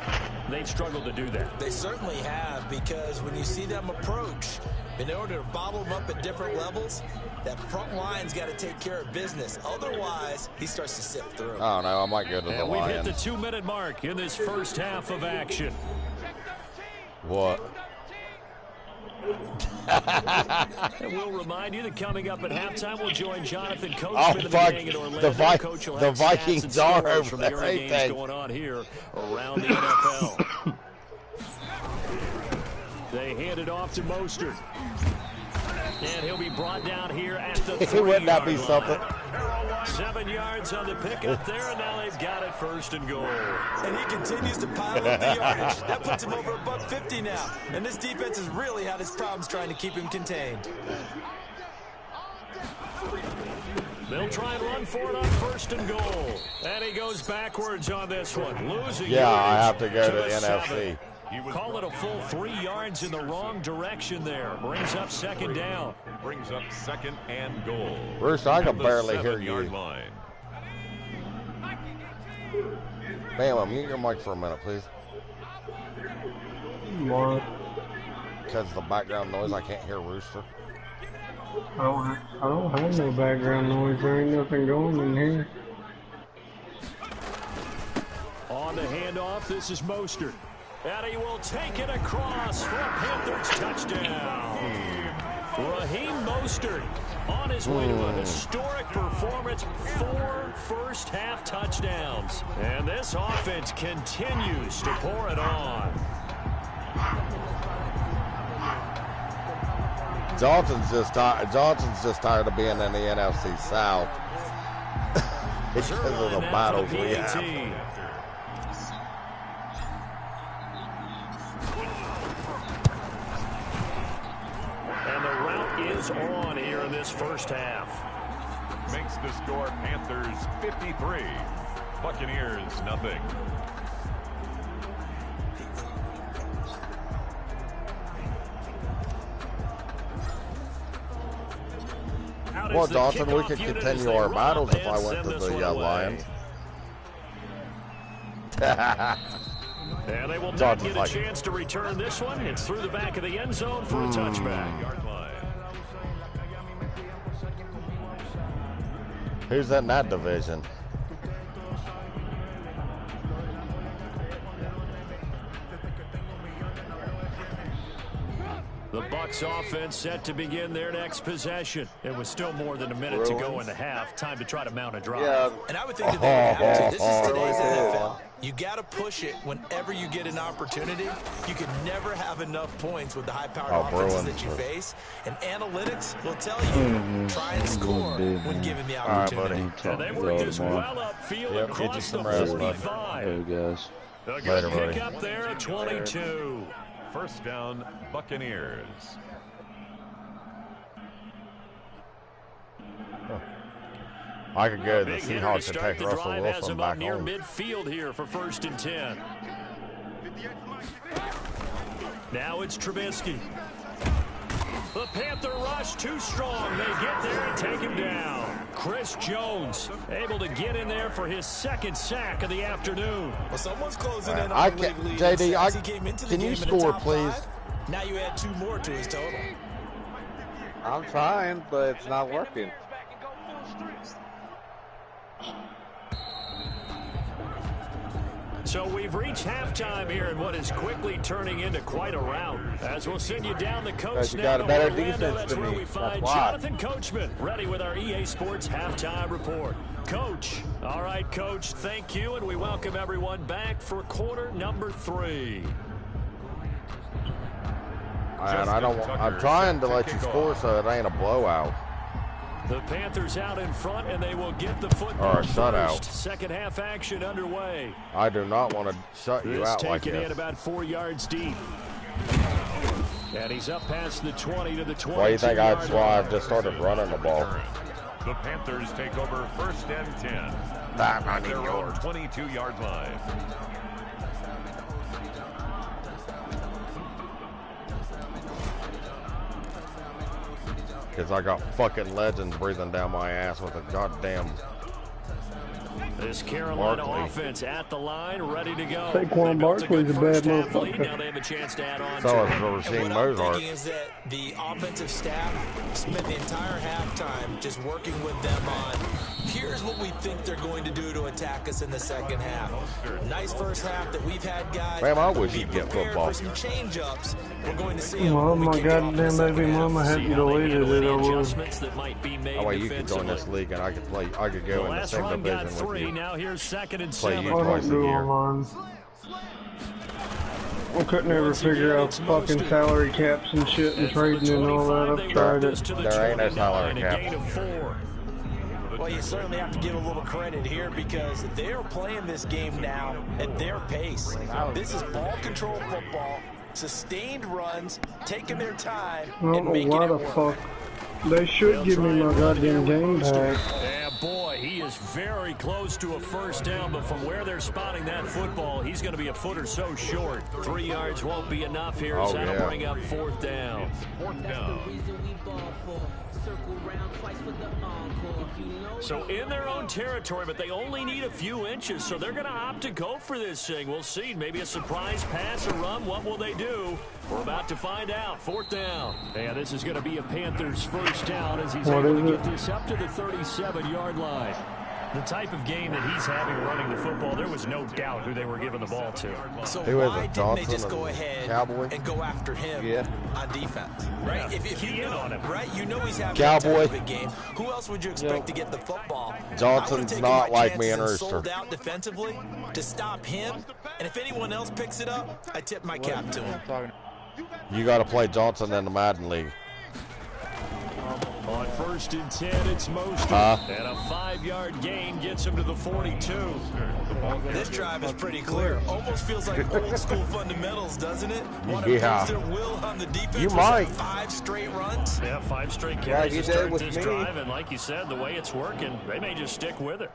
They've struggled to do that. They certainly have, because when you see them approach, in order to bottle him up at different levels, that front line's got to take care of business. Otherwise, he starts to sift through. Oh, no, I might go to the And we've Lions. hit the 2-minute mark in this first half of action. What? And we'll remind you that coming up at halftime, we'll join Jonathan Coachman Oh, in the fuck. gang in Orlando. Coach will The have Vikings stats and are scores over from the there, early ain't games they? going on here around the NFL. They hand it off to Mostert. And he'll be brought down here at the 3-yard line. Wouldn't that be something? 7 yards on the pickup there, and now they've got it 1st and goal. And he continues to pile up the yardage. That puts him over $150 now. And this defense has really had its problems trying to keep him contained. They'll try and run for it on 1st and goal. And he goes backwards on this one. Losing Yeah, I yards have to go to the NFC. 7. Call it a full 3 yards in the wrong direction there. Brings up 2nd down. Brings up 2nd and goal. Bruce, I can At the barely hear 7-yard you. line. Bam, mute your mic for a minute, please. What? Because of the background noise, I can't hear Rooster. I don't have no background noise. There ain't nothing going in here. On the handoff, this is Mostert. And he will take it across for a Panthers touchdown. Raheem Mostert on his way to a historic performance. 4 first-half touchdowns. And this offense continues to pour it on. Johnson's just tired of being in the NFC South because of the battles we have. And the route is on here in this first half. Makes the score Panthers 53. Buccaneers nothing. Well, Johnson, we could continue our battles if I went to the Lions. And they will not get a chance to return this one. It's through the back of the end zone for a touchback. Who's in that division? The Bucs offense set to begin their next possession. It was still more than a minute to go in the half. Time to try to mount a drive. Yeah. And I would think that they would have to. This is today's NFL. You got to push it whenever you get an opportunity. You can never have enough points with the high-powered offenses that you face. And analytics will tell you, try and score when given the opportunity. And they were just well upfield across the 45. Hey, guys. A good pick up there at 22. First down, Buccaneers. I could go to the Seahawks and take Russell Wilson back near home. midfield here for 1st and 10. Now it's Trubisky. The Panther rush too strong. They get there and take him down. Chris Jones able to get in there for his 2nd sack of the afternoon. Well, someone's closing in on the lead. JD, can you score, please? Now you add 2 more to his total. I'm trying, but it's not working. So we've reached halftime here in what is quickly turning into quite a rout. As we'll send you down the coast now. Got a better Orlando, defense that's than where me. we find That's why. Jonathan Coachman ready with our EA Sports halftime report. Coach, all right, Coach, thank you, and we welcome everyone back for quarter number 3. And I'm trying to let you score so it ain't a blowout. The Panthers out in front, and they will get the football Or a shutout. first. Second half action underway. I do not want to shut you out like taken this. in about 4 yards deep. And he's up past the 20 to the 20. Why do you think that's why I just started running the ball? The Panthers take over 1st and 10. That Their own 22-yard line. Because I got fucking legends breathing down my ass with a goddamn This Carolina Barkley. offense at the line, ready to go. Saquon Barkley's a bad motherfucker. Now they have a chance to add on So to is it. Rasheem What I'm Mozart. thinking is that the offensive staff spent the entire halftime just working with them on, here's what we think they're going to do to attack us in the second half. Nice first half that we've had, guys. Man, I wish Be you'd get prepared football. for some change-ups. We're going to see them Well, when we my kick off in the goddamn second baby half. mama See hadn't how they deleted handle it. any I would. adjustments that might be made That way you could join this defensively. league and I could play. I could go in the Last same run got division with 3. you. Now here's 2nd and Play 7. you I twice don't a do year. online. I couldn't ever figure out fucking salary caps and shit and trading and all that. I've tried it. There ain't no salary cap. Gain of 4. Well, you certainly have to give a little credit here because they're playing this game now at their pace. This is ball control football, sustained runs, taking their time, I don't and know making why it the work. fuck. They should give me my goddamn game pack. Yeah, boy, he is very close to a first down, but from where they're spotting that football, he's going to be a foot or so short. 3 yards won't be enough here. Oh, So that'll yeah. bring up 4th down. 4th down. So in their own territory, but they only need a few inches, so they're going to opt to go for this thing. We'll see. Maybe a surprise pass or run. What will they do? We're about to find out. 4th down. Yeah, this is going to be a Panthers first down as he's What able is to it? get this up to the 37-yard line. The type of game that he's having running the football, there was no doubt who they were giving the ball to. So Who is why it, didn't they Johnson just go and ahead Cowboy? and go after him Yeah. on defense? Right? Yeah, If key you in know, on him. right? You know he's having Cowboy. a type of game. Who else would you expect to get the football? Johnson's I would've taken not my like me chances and Rooster. sold out defensively to stop him. And if anyone else picks it up, I tip my cap to him. You got to play Johnson in the Madden League. On 1st and 10, it's Mostert. And a 5-yard gain gets him to the 42. This drive is pretty clear. Almost feels like old school fundamentals, doesn't it? Want to Yeah. impose their will on the defense. You Was might. that 5 straight runs? Yeah, 5 straight Like carries he to did start with this me. drive, and like you said, the way it's working, they may just stick with it.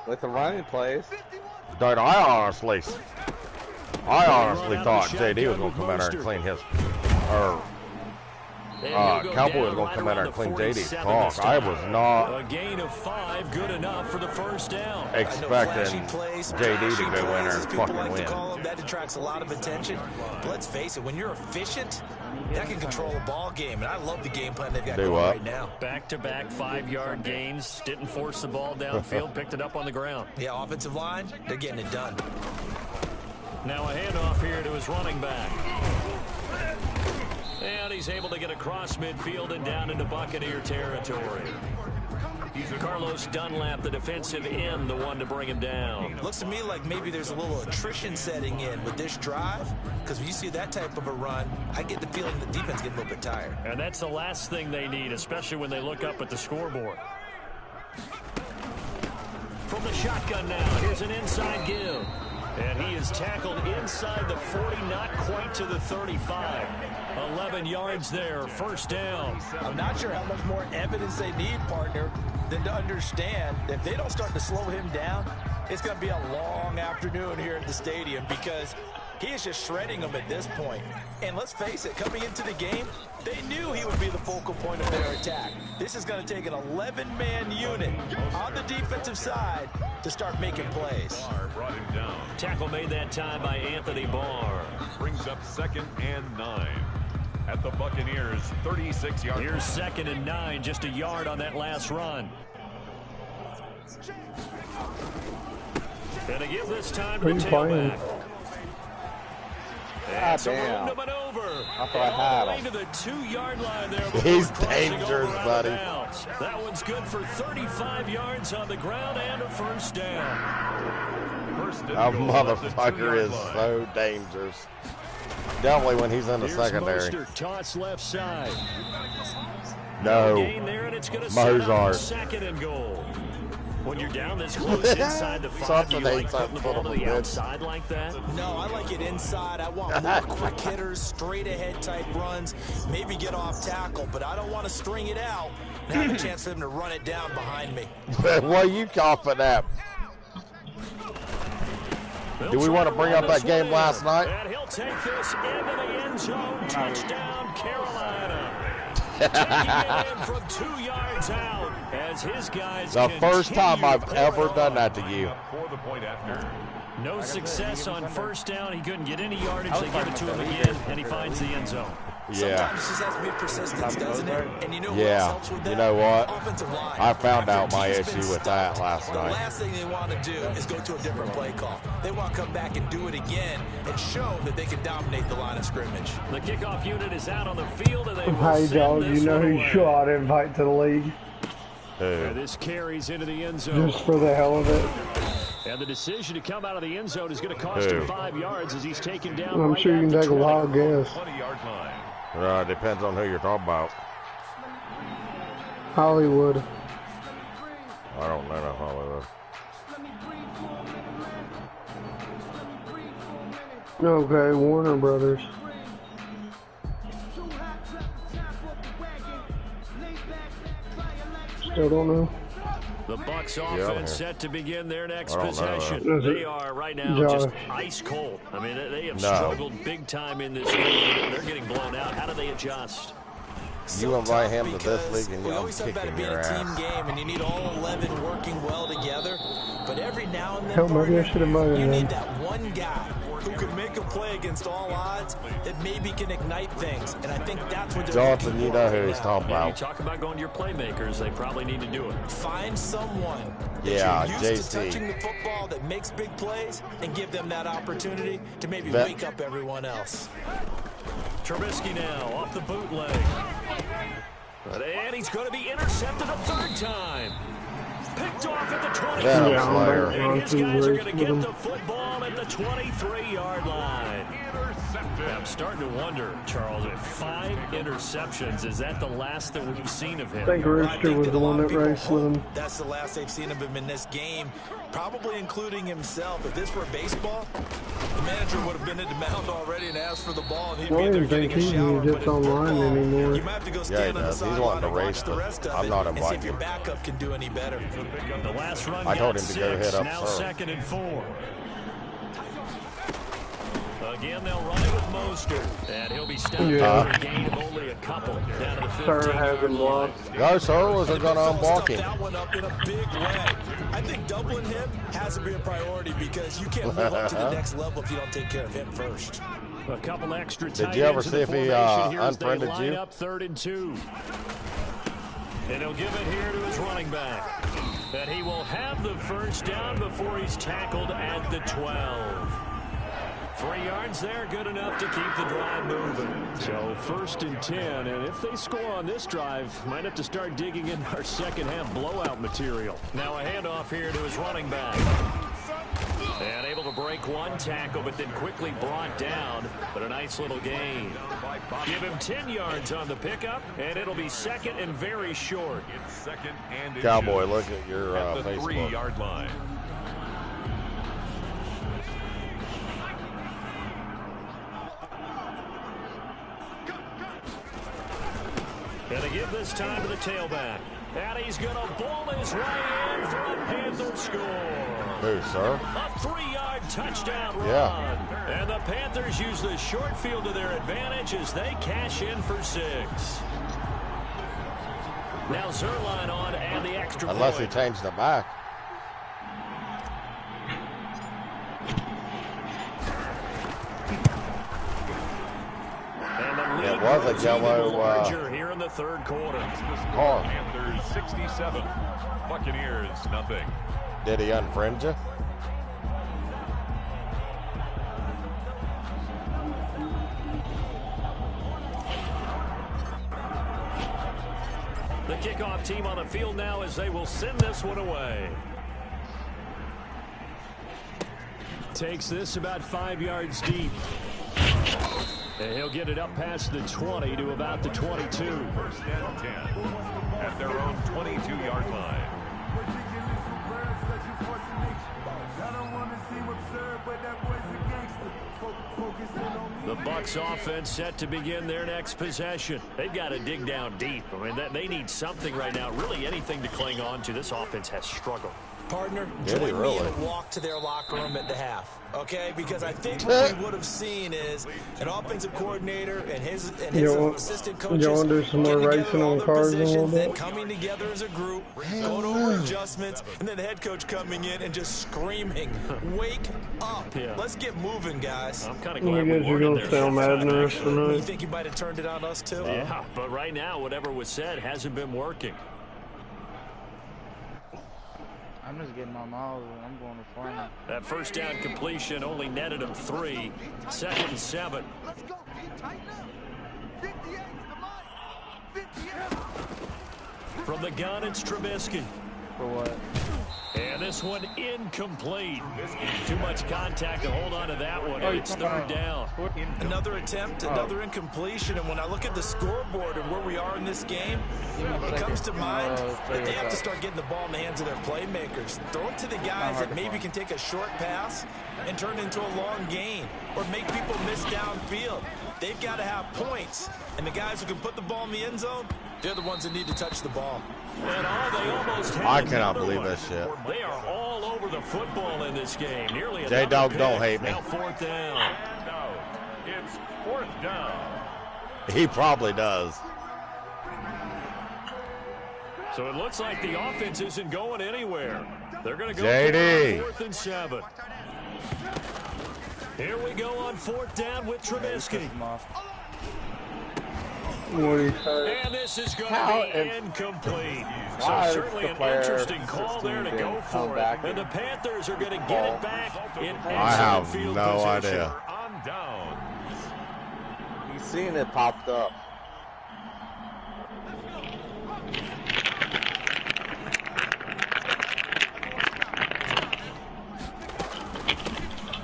With the running plays. Dude, I honestly thought JD was going to come in there and clean his, or Cowboy was going to come in there and clean JD's cock. I was not A gain of 5, good enough for the first down. expecting JD to go in there and fucking win. That attracts a lot of attention. But let's face it, when you're efficient, that can control a ball game. And I love the game plan they've got Do going what? right now. Back-to-back 5-yard gains. Didn't force the ball downfield, picked it up on the ground. Yeah, offensive line, they're getting it done. Now a handoff here to his running back. And he's able to get across midfield and down into Buccaneer territory. Carlos Dunlap, the defensive end, the one to bring him down. Looks to me like maybe there's a little attrition setting in with this drive, because when you see that type of a run, I get the feeling the defense getting a little bit tired. And that's the last thing they need, especially when they look up at the scoreboard. From the shotgun now, here's an inside give. And he is tackled inside the 40, not quite to the 35. 11 yards there, first down. I'm not sure how much more evidence they need, partner, than to understand that if they don't start to slow him down, it's going to be a long afternoon here at the stadium because he is just shredding them at this point. And let's face it, coming into the game, they knew he would be the focal point of their attack. This is going to take an 11-man unit on the defensive side to start making plays. Barr brought him down. Tackle made that time by Anthony Barr. Brings up 2nd and 9 at the Buccaneers' 36-yard line. Here's 2nd and 9, just a yard on that last run. Gonna give this time to the tailback. God Some room damn. to maneuver. I thought I had All the way him. to the 2-yard line there. before He's crossing dangerous, over out of buddy. bounds. That one's good for 35 yards on the ground and a first down. First and That goal at the motherfucker 2-yard is line. so dangerous. Definitely when he's in the Here's secondary. Mostert, toss left side. No. Gain there, and it's going to Mozart. Second and goal. When you're down this close inside the 5, do you like putting the ball to the outside like that? No, I like it inside. I want more quick hitters, straight ahead type runs, maybe get off tackle, but I don't want to string it out and have a chance for them to run it down behind me. Why are you coughing at? Do we want to bring up that game last night? And he'll take this into the end zone. Touchdown, Carolina. Taking it in from 2 yards out as his guys The first time I've ever done that to you. No success on first down. He couldn't get any yardage. They give it to him again, and he finds the end zone. Yeah. Sometimes it just has to be persistence, doesn't it? And you know what Yeah. helps with that? You know what? Offensive line. I found out my After a team's issue been with that stopped, last the night. last thing they want to do is go to a different play call. They want to come back and do it again and show that they can dominate the line of scrimmage. The kickoff unit is out on the field, and they will Hey, send dog, this you know one who away. you ought to invite to the league? This carries into the end zone. Just for the hell of it. And the decision to come out of the end zone is going to cost him 5 yards as he's taken down. I'm right sure you at can the take a 20. wild guess. 20-yard line. Depends on who you're talking about. Hollywood. I don't know Hollywood. Okay, Warner Brothers. Still don't know. The Bucs offense set to begin their next I don't know. possession. They are right now just ice cold. I mean, they have struggled big time in this game. They're getting blown out. How do they adjust? You invite him to this league and we I'm always talk about it kicking being your a team ass. game and you need all 11 working well together. But every now and then, Hell, maybe I should have invited you him. need that one guy who can make a play against all odds that maybe can ignite things. And I think that's what they're Jonathan, looking you for know right who he's now. talking Yeah, you about. talk about going to your playmakers. They probably need to do it. Find someone that Yeah, you're used to JC. touching the football that makes big plays and give them that opportunity to maybe Bet. wake up everyone else. Trubisky now off the bootleg. And he's going to be intercepted a third time. Picked off at the 20. Yeah, Yeah, player. And his guys are going to get with the football at the 23-yard line. I'm starting to wonder, Charles, if 5 interceptions, is that the last that we've seen of him? I think Rooster was the one that raced with him. That's the last they've seen of him in this game, probably including himself. If this were baseball, the manager would have been at the mound already and asked for the ball, and he'd Well, be I there didn't think getting a he shower. gets But in online football, anymore. you might have to go Yeah, he stand on the does. He's sideline wanting to and race watch the the- rest of I'm it not and see if inviting your him. backup can do any better. The last run I told got him to go 6, hit up now Sir. 2nd and 4. Again, they'll run it with Mostert, and he'll be stopped for a gain of only a couple down to the 15. Sir has him blocked. No, sir, wasn't going to unblock him. That one up in a big way. I think doubling him has to be a priority because you can't move up to the next level if you don't take care of him first. A couple extra Did tight you ever ends in see the if he, formation here as they unfriended line you? up 3rd and 2. And he'll give it here to his running back. And he will have the first down before he's tackled at the 12. 3 yards there, good enough to keep the drive moving. So 1st and 10, and if they score on this drive, might have to start digging in our second half blowout material. Now a handoff here to his running back. And able to break one tackle, but then quickly brought down. But a nice little gain. Give him 10 yards on the pickup, and it'll be 2nd and very short. It's 2nd and Cowboy, inches look at your at the Facebook. 3-yard line. And they give this time to the tailback. And he's going to ball his way in for a Panther score. Who, sir? A 3-yard touchdown run. Yeah. And the Panthers use the short field to their advantage as they cash in for 6. Now Zerline on and the extra Unless he point. changed the back. And the lead It was a grows yellow, even larger here in the 3rd quarter. Car. Panthers 67, Buccaneers nothing. Did he unfriend you? The kickoff team on the field now as they will send this one away. Takes this about 5 yards deep. And he'll get it up past the 20 to about the 22. First and 10 at their own 22-yard line. The Bucs offense set to begin their next possession. They've got to dig down deep. I mean, they need something right now, really anything to cling on to. This offense has struggled. Partner, join me in a walk to their locker room at the half, okay? Because I think what we would have seen is an offensive coordinator and his assistant coaches getting together all their positions, then coming together as a group, going over adjustments, and then the head coach coming in and just screaming, "Wake up! Let's get moving, guys." I'm kind of glad we weren't in there. You think you might have turned it on us too? Yeah, but right now, whatever was said hasn't been working. I'm just getting my miles and I'm going to farm. That first down completion only netted him 3. 2nd and 7. Let's go. Tighten up. 58 to the line. 58. From the gun, it's Trubisky. For what? And this one incomplete. Too much contact to hold on to that one. And it's 3rd down. Another attempt, another incompletion. And when I look at the scoreboard and where we are in this game, it comes to mind that they have to start getting the ball in the hands of their playmakers. Throw it to the guys that maybe can take a short pass and turn it into a long gain or make people miss downfield. They've got to have points. And the guys who can put the ball in the end zone, they're the ones that need to touch the ball. And they almost had I cannot believe this shit. They are all over the football in this game. Nearly J-Dog, don't hate me. Now 4th down. And now it's 4th down. He probably does. So it looks like the offense isn't going anywhere. They're going to go JD. for 4th and 7. Here we go on 4th down with Trubisky. And this is going to be incomplete. So certainly an interesting call there to go for it. And the Panthers are going to get it back in excellent field position. I have no idea. On downs. He's seen it popped up.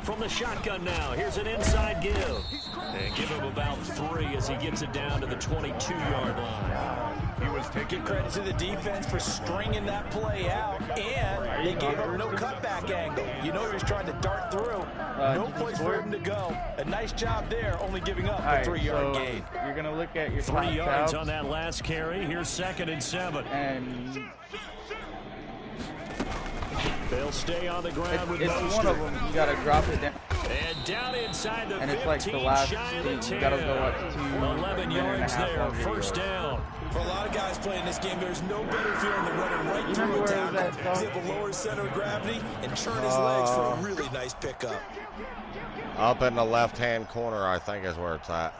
From the shotgun now, here's an inside give. And give him about 3 as he gets it down to the 22-yard line. He was taking credit to the defense for stringing that play out, and they gave him no cutback angle. You know he was trying to dart through. No place for him to go. A nice job there, only giving up a 3-yard gain. You're going to look at your 3 yards on that last carry. Here's 2nd and 7. And they'll stay on the ground with it's Mostert. One of them, you got to drop it down. And down inside the 15, and it's like the last shy of the 10. You got to go up to 11 yards there, 1st down. For a lot of guys playing this game, there's no better feeling than running right through a tackle. He's able to lower his center of gravity and turn his legs for a really nice pickup. Up in the left-hand corner, I think is where it's at.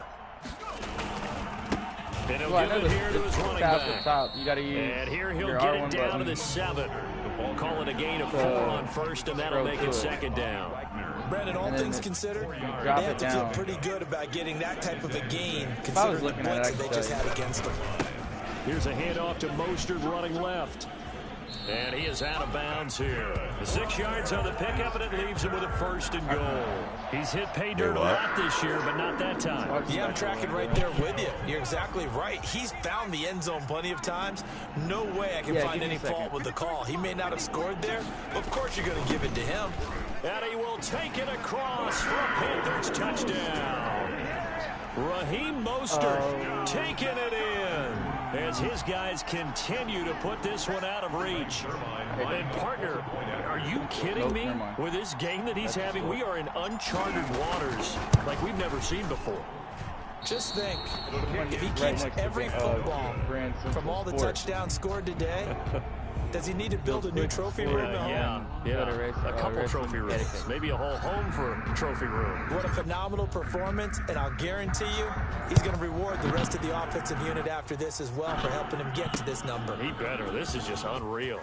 And he'll give it here to his running back. Top. You gotta use and here he'll get it down to the 7. Call it a gain of 4 on 1st, and that'll make it 2nd down. Brandon, all things considered, they have to feel pretty good about getting that type of a gain, considering the blitz that they just had against them. Here's a handoff to Mostert running left. And he is out of bounds here. 6 yards on the pickup, and it leaves him with a 1st and goal. He's hit pay dirt a lot this year, but not that time. Yeah, I'm tracking right there with you. You're exactly right. He's found the end zone plenty of times. No way I can find any fault with the call. He may not have scored there, but of course you're going to give it to him. And he will take it across for a Panthers touchdown. Raheem Mostert taking it in as his guys continue to put this one out of reach. And partner, are you kidding me? With this game that he's having, we are in uncharted waters like we've never seen before. Just think, if he keeps every football from all the touchdowns scored today, does he need to build a new trophy room at home? Yeah. A couple trophy rooms. Maybe a whole home for a trophy room. What a phenomenal performance, and I'll guarantee you he's going to reward the rest of the offensive unit after this as well for helping him get to this number. He better. This is just unreal.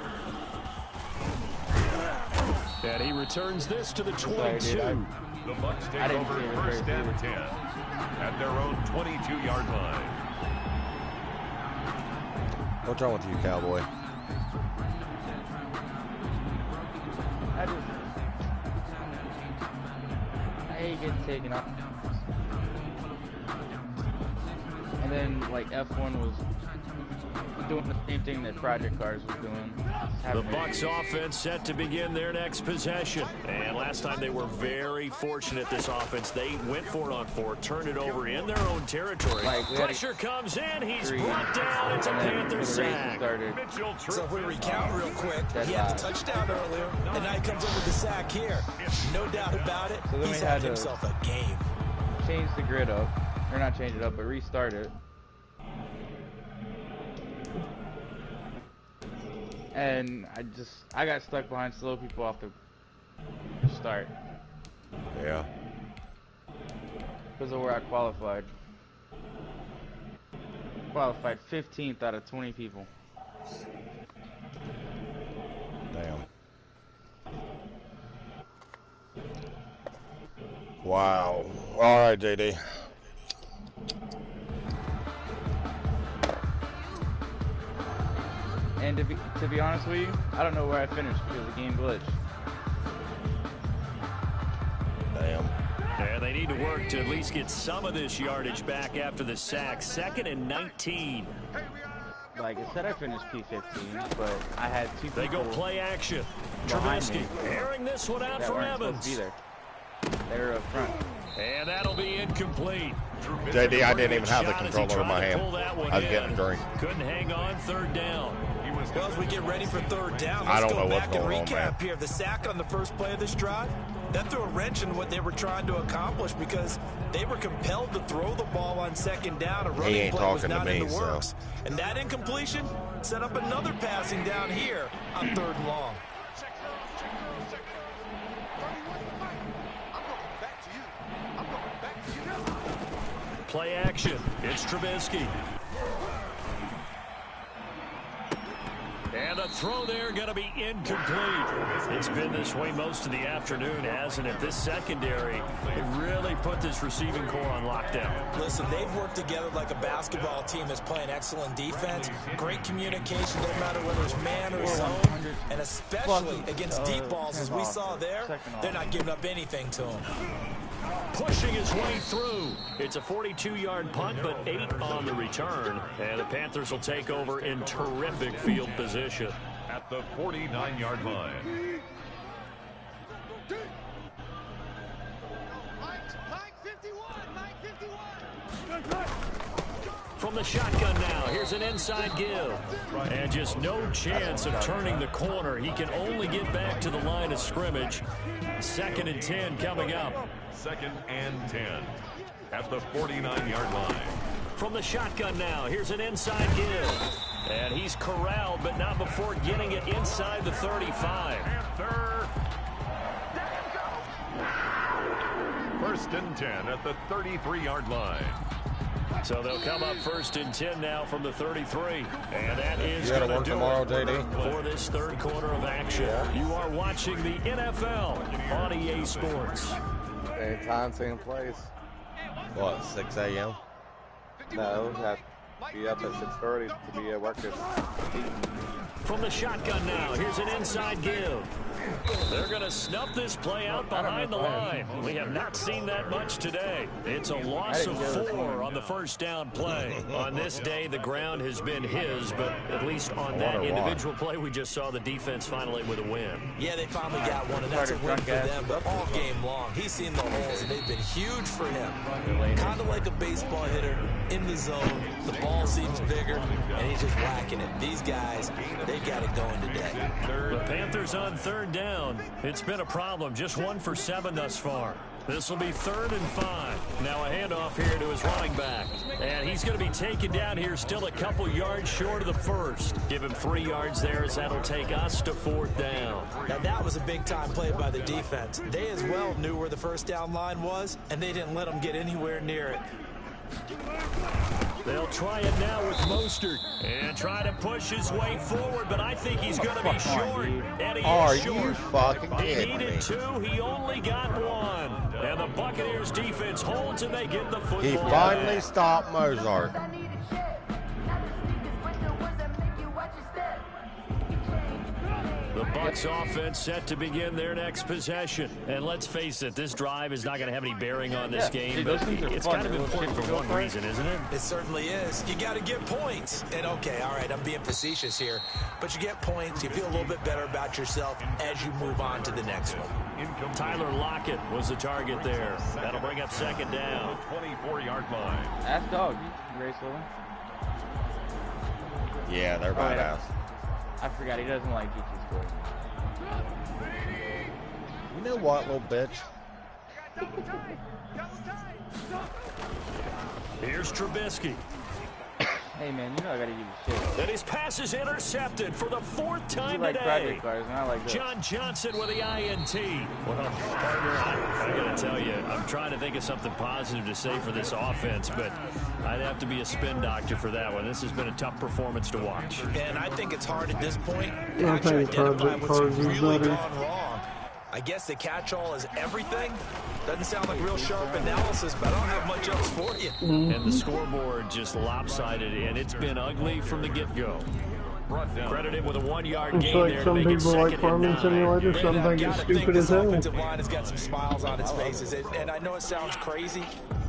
And he returns this to the 22. The Bucs take over 1st and 10 at their own 22-yard line. What's wrong with you, Cowboy? I hate getting taken up. And then, like, F1 was doing the same thing that Project Cars was doing. The Bucs offense set to begin their next possession. And last time they were very fortunate, this offense. They went for it on 4, turned it over in their own territory. Pressure comes in. He's brought down. It's a Panther sack. So if we recount real quick, he had the touchdown earlier, and now he comes up with the sack here. No doubt about it. So then He's had himself a game. Change the grid up. Or not change it up, but restart it. And I got stuck behind slow people off the start. Yeah. Because of where I qualified. Qualified 15th out of 20 people. Damn. Wow. All right, JD. And to be honest with you, I don't know where I finished because the game glitched. Damn. And they need to work to at least get some of this yardage back after the sack. 2nd and 19. Like I said, I finished P15, but I had 2 people. They go play action. Trubisky airing this one out for Evans. Be there. They're up front. And that'll be incomplete. JD, I didn't even have the controller in my hand. I was getting a drink. Couldn't hang on 3rd down. Well, as we get ready for 3rd down, let's go back and recap here. The sack on the first play of this drive, that threw a wrench in what they were trying to accomplish because they were compelled to throw the ball on 2nd down. A running play was not in the works. And that incompletion set up another passing down here on 3rd and long. Play action. It's Trubisky. And the throw there going to be incomplete. It's been this way most of the afternoon, hasn't it? This secondary, they really put this receiving core on lockdown. Listen, they've worked together like a basketball team that's playing excellent defense. Great communication, no matter whether it's man or zone. And especially against deep balls, as we saw there, they're not giving up anything to them. Pushing his way through. It's a 42-yard punt, but 8 on the return. And the Panthers will take over in terrific field position. At the 49-yard line. From the shotgun now, here's an inside give. And just no chance of turning the corner. He can only get back to the line of scrimmage. 2nd and 10 coming up. 2nd and 10 at the 49-yard line. From the shotgun now, here's an inside give. And he's corralled, but not before getting it inside the 35. Panther. 1st and 10 at the 33-yard line. So they'll come up 1st and 10 now from the 33. And that is going to work tomorrow, JD? For this 3rd quarter of action. Yeah. You are watching the NFL on EA Sports. Same time, same place. What, 6 a.m.? No, have to be up at 6:30 to be at work at 8. From the shotgun now, here's an inside give. They're going to snuff this play out behind the line. We have not seen that much today. It's a loss of 4 on the 1st down play. On this day, the ground has been his, but at least on that individual play, we just saw the defense finally with a win. Yeah, they finally got one, and that's a win for them, but all game long, he's seen the holes, and they've been huge for him. Kind of like a baseball hitter in the zone. The ball seems bigger, and he's just whacking it. These guys, they got it going today. The Panthers on 3rd down. It's been a problem. Just 1 for 7 thus far. This will be 3rd and 5. Now a handoff here to his running back. And he's going to be taken down here still a couple yards short of the 1st. Give him 3 yards there as that'll take us to 4th down. Now that was a big-time play by the defense. They as well knew where the 1st down line was, and they didn't let them get anywhere near it. They'll try it now with Mostert and try to push his way forward, but I think he's going to be short. And he is short. You fucking kidding me? He needed 2. He only got 1. And the Buccaneers defense holds and they get the football. He finally stopped Mozart. The Bucs offense set to begin their next possession. And let's face it, this drive is not going to have any bearing on this game, but it's kind of important for one reason, isn't it? It certainly is. You got to get points. And okay, all right, I'm being facetious here, but you get points, you feel a little bit better about yourself as you move on to the next one. Tyler Lockett was the target there. That'll bring up second down. 24-yard line. Ass dog, you race with him? Yeah, they're badass. I forgot he doesn't like GT Sports. You know what, little bitch? Here's Trubisky. Hey man, you know I gotta give you shit. And his pass is intercepted for the 4th time like today. project cars, and I like this. John Johnson with the INT. Well, partner, I gotta tell you, I'm trying to think of something positive to say for this offense, but I'd have to be a spin doctor for that one. This has been a tough performance to watch. And I think it's hard at this point to I actually think identify project what's cars is really better. gone wrong. I guess the catch-all is everything. Doesn't sound like real sharp analysis, but I don't have much else for you. And the scoreboard just lopsided, and it's been ugly from the get-go. Credited with a 1-yard gain like there some to make it people like Farming Simulator, some think it's stupid as hell. The offensive line has got some smiles on its faces, and I know it sounds crazy,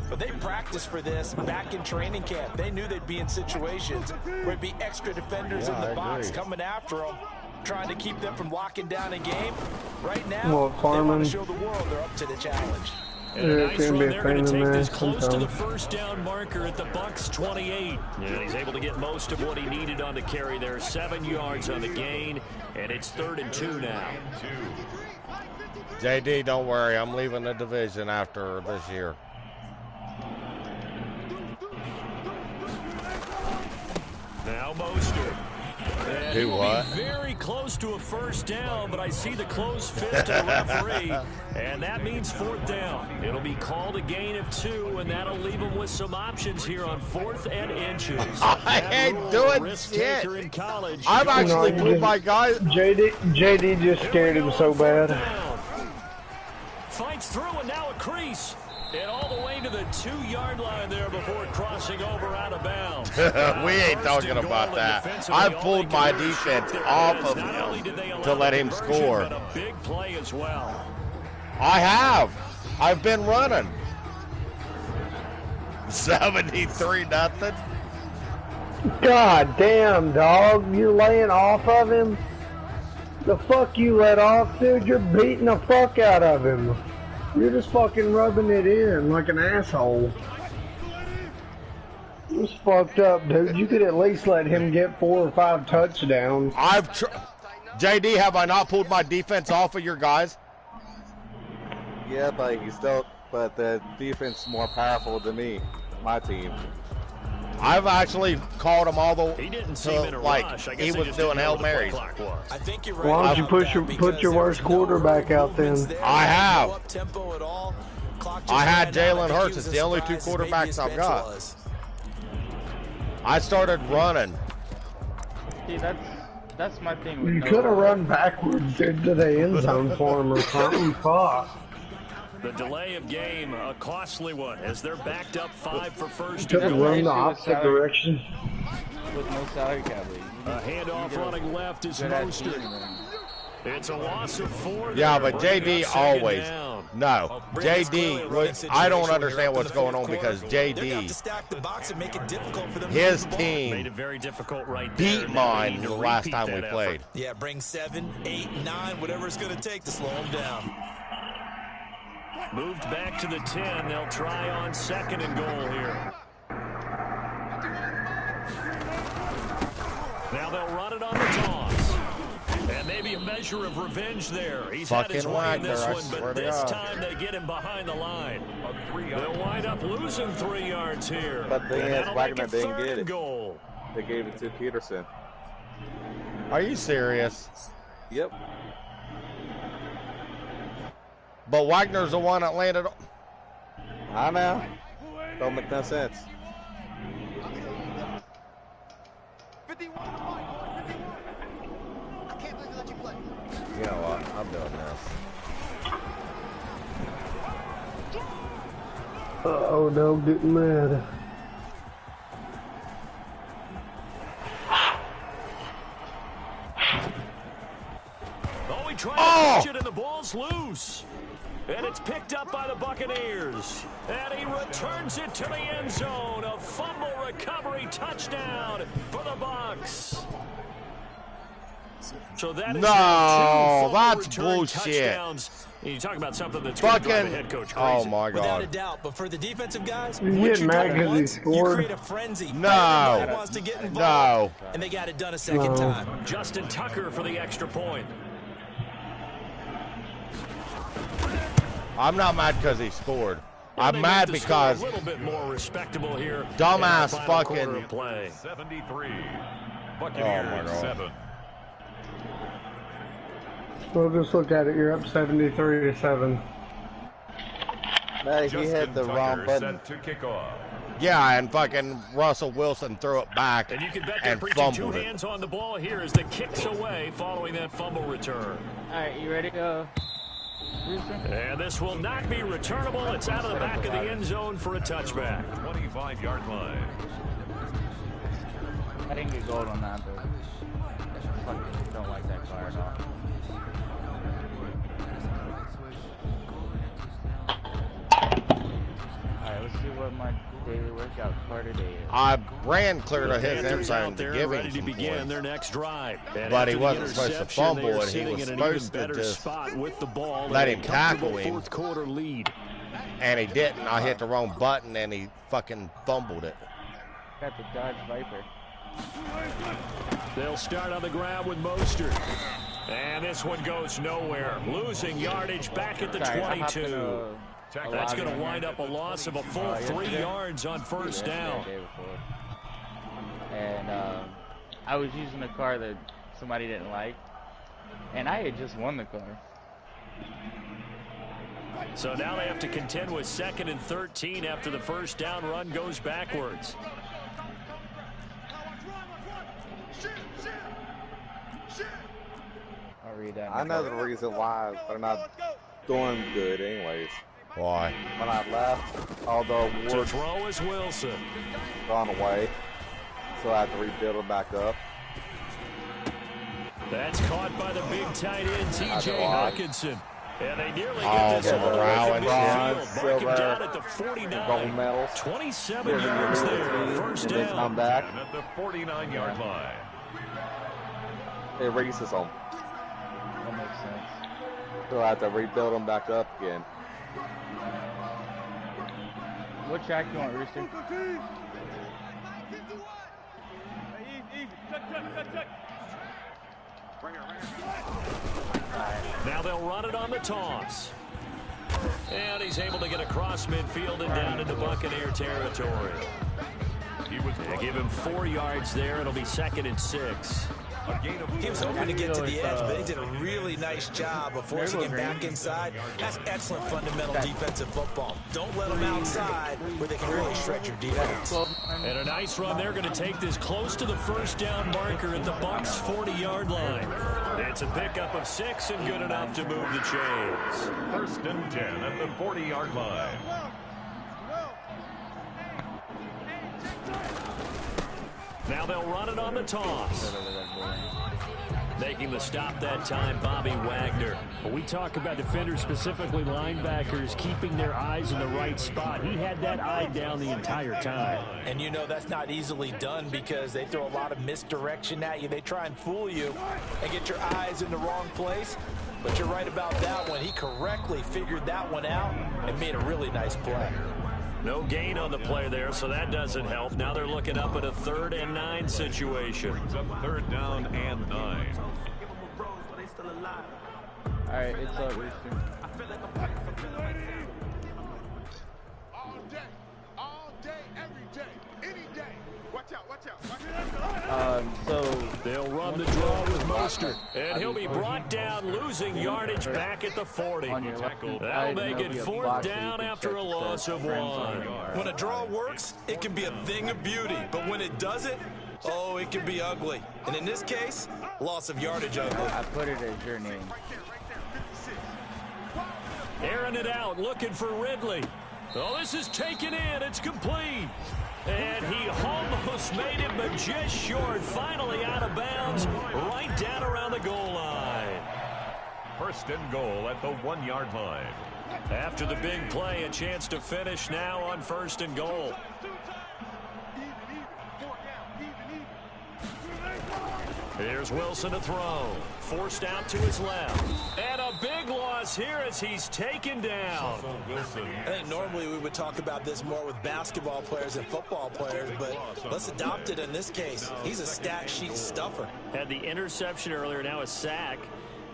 but they practiced for this back in training camp. They knew they'd be in situations where it'd be extra defenders in the box coming after them, trying to keep them from locking down a game. Right now, they want to show the world they're up to the challenge. And a nice run there, going to take this close to the first down marker at the Bucs 28. And he's able to get most of what he needed on the carry there. 7 yards on the gain, and it's 3rd and 2 now. JD, don't worry. I'm leaving the division after this year. Now Mostert. Do what? Very close to a first down, but I see the closed fist of the referee, and that means 4th down. It'll be called a gain of 2, and that'll leave them with some options here on 4th and inches. I ain't doing shit. In college. I've actually put my guys. JD just scared him so bad. Fights through, and now a crease. And all the way to the 2-yard line there before crossing over out of bounds. We ain't talking about that. I pulled my defense off of him to let him score. A big play as well. I have. I've been running. 73-0. God damn, dog. You're laying off of him? The fuck you let off, dude? You're beating the fuck out of him. You're just fucking rubbing it in like an asshole. It's fucked up, dude. You could at least let him get 4 or 5 touchdowns. JD, have I not pulled my defense off of your guys? Yeah, but the defense is more powerful than me, my team. I've actually called him all the way. He didn't seem in a rush. I guess he was doing Hail Marys. I think you're right. Why don't you put your worst quarterback out then? I have. I had Jalen Hurts. It's the only 2 quarterbacks I've got. I started running. See, that's my thing with You could have run backwards into the end zone for him or something. Fuck. The delay of game, a costly one, as they're backed up 5 for first. Could have run the opposite direction. With no salary cap league. A handoff running left is Mostert. It's a loss of 4. Yeah, but JD always. No, JD. I don't understand what's going on because JD. His team made it very difficult right beat mine the last time we played. Yeah, bring 7, 8, 9, whatever it's going to take to slow him down. Moved back to the 10. They'll try on 2nd and goal here. Now they'll run it on the toss. And maybe a measure of revenge there. He's had his way in this one, but this time they get him behind the line. They'll wind up losing 3 yards here. But the thing is, Wagner didn't get it. Goal. They gave it to Peterson. Are you serious? Yep. But Wagner's the one that landed. I know. Don't make no sense. 51 I can't believe they let you play. You know what? I'm doing this. Uh-oh, dog getting mad. trying to catch it, and the ball's loose. And it's picked up by the Buccaneers. And he returns it to the end zone. A fumble recovery touchdown for the Bucs. So that is no, that's bullshit. Touchdowns. You talk about something that's going to drive a head coach crazy. Oh my God! Without a doubt, but for the defensive guys, you get mad because he scored. You create a frenzy. No, everybody wants to get involved, no, and they got it done a second time. Justin Tucker for the extra point. I'm not mad because he scored. I'm mad because a little bit more respectable here. Dumbass fucking play. 73. Buccaneers 7. We'll just look at it. You're up 73-7. Hey, he hit the wrong button. To kick off. Yeah, and fucking Russell Wilson threw it back and you can bet they're and preaching fumbled two it. hands on the ball here as the kick's away following that fumble return. All right, you ready to go? And this will not be returnable. It's out of the back of the end zone for a touchback. 25-yard line. I didn't get gold on that, but I fucking don't like that car at all. Alright, let's see what my daily workout part today is. I ran clear to his end zone to give ready him to some begin points. their next drive. And But he after wasn't the supposed to interception, fumble they are it. He sitting was in an even supposed to better just spot with the ball let and him a tackle comfortable him. fourth quarter lead. And he didn't. I hit the wrong button and he fucking fumbled it. Got the Dodge Viper. They'll start on the ground with Mostert. And this one goes nowhere. Losing yardage back at the 22. That's going to wind up a loss of a full 3 yards on first down. And I was using a car that somebody didn't like. And I had just won the car. So now they have to contend with 2nd and 13 after the first down run goes backwards. I'll read that. I know the reason why they're not doing good anyways. Why? When I left, all the awards to throw is Wilson. Gone away. So I have to rebuild it back up. That's caught by the big tight end, T.J. Hawkinson. And they nearly Oh, get this one Morale marking down at the 49. 27 yards there, first and then down. come back. And at the 49-yard line. It races them. That makes sense. So I have to rebuild them back up again. What track you want, Rooster? Now they'll run it on the toss. And he's able to get across midfield and down into Buccaneer territory. They give him 4 yards there. It'll be 2nd and 6. He was hoping to get to the edge, but he did a really nice job of forcing him back inside. That's excellent fundamental defensive football. Don't let them outside where they can really stretch your defense. And a nice run. They're going to take this close to the first down marker at the Bucs' 40-yard line. It's a pickup of 6 and good enough to move the chains. 1st and 10 at the 40-yard line. Now they'll run it on the toss. Making the stop that time, Bobby Wagner. We talk about defenders, specifically linebackers, keeping their eyes in the right spot. He had that eye down the entire time. And you know that's not easily done because they throw a lot of misdirection at you. They try and fool you and get your eyes in the wrong place. But you're right about that one. He correctly figured that one out and made a really nice play. No gain on the play there, so that doesn't help. Now they're looking up at a 3rd and 9 situation. Brings up 3rd down and 9. All right, it's up, Rooster. All day, every day, any day. Watch out, watch out. So they'll run the draw with Mostert, and he'll be brought down, losing yardage back at the 40. That'll make it 4th down after a loss of 1. When a draw works, it can be a thing of beauty, but when it doesn't, oh, it can be ugly. And in this case, loss of yardage ugly. I put it as your name. Airing it out, looking for Ridley. Oh, this is taken in. It's complete. And he almost made it, but just short. Finally out of bounds, right down around the goal line. first and goal at the 1-yard line. After the big play, a chance to finish now on first and goal. Here's Wilson to throw. Forced out to his left. And a big loss here as he's taken down. I think normally we would talk about this more with basketball players and football players, but let's adopt it in this case. He's a stat sheet stuffer. Had the interception earlier, now a sack.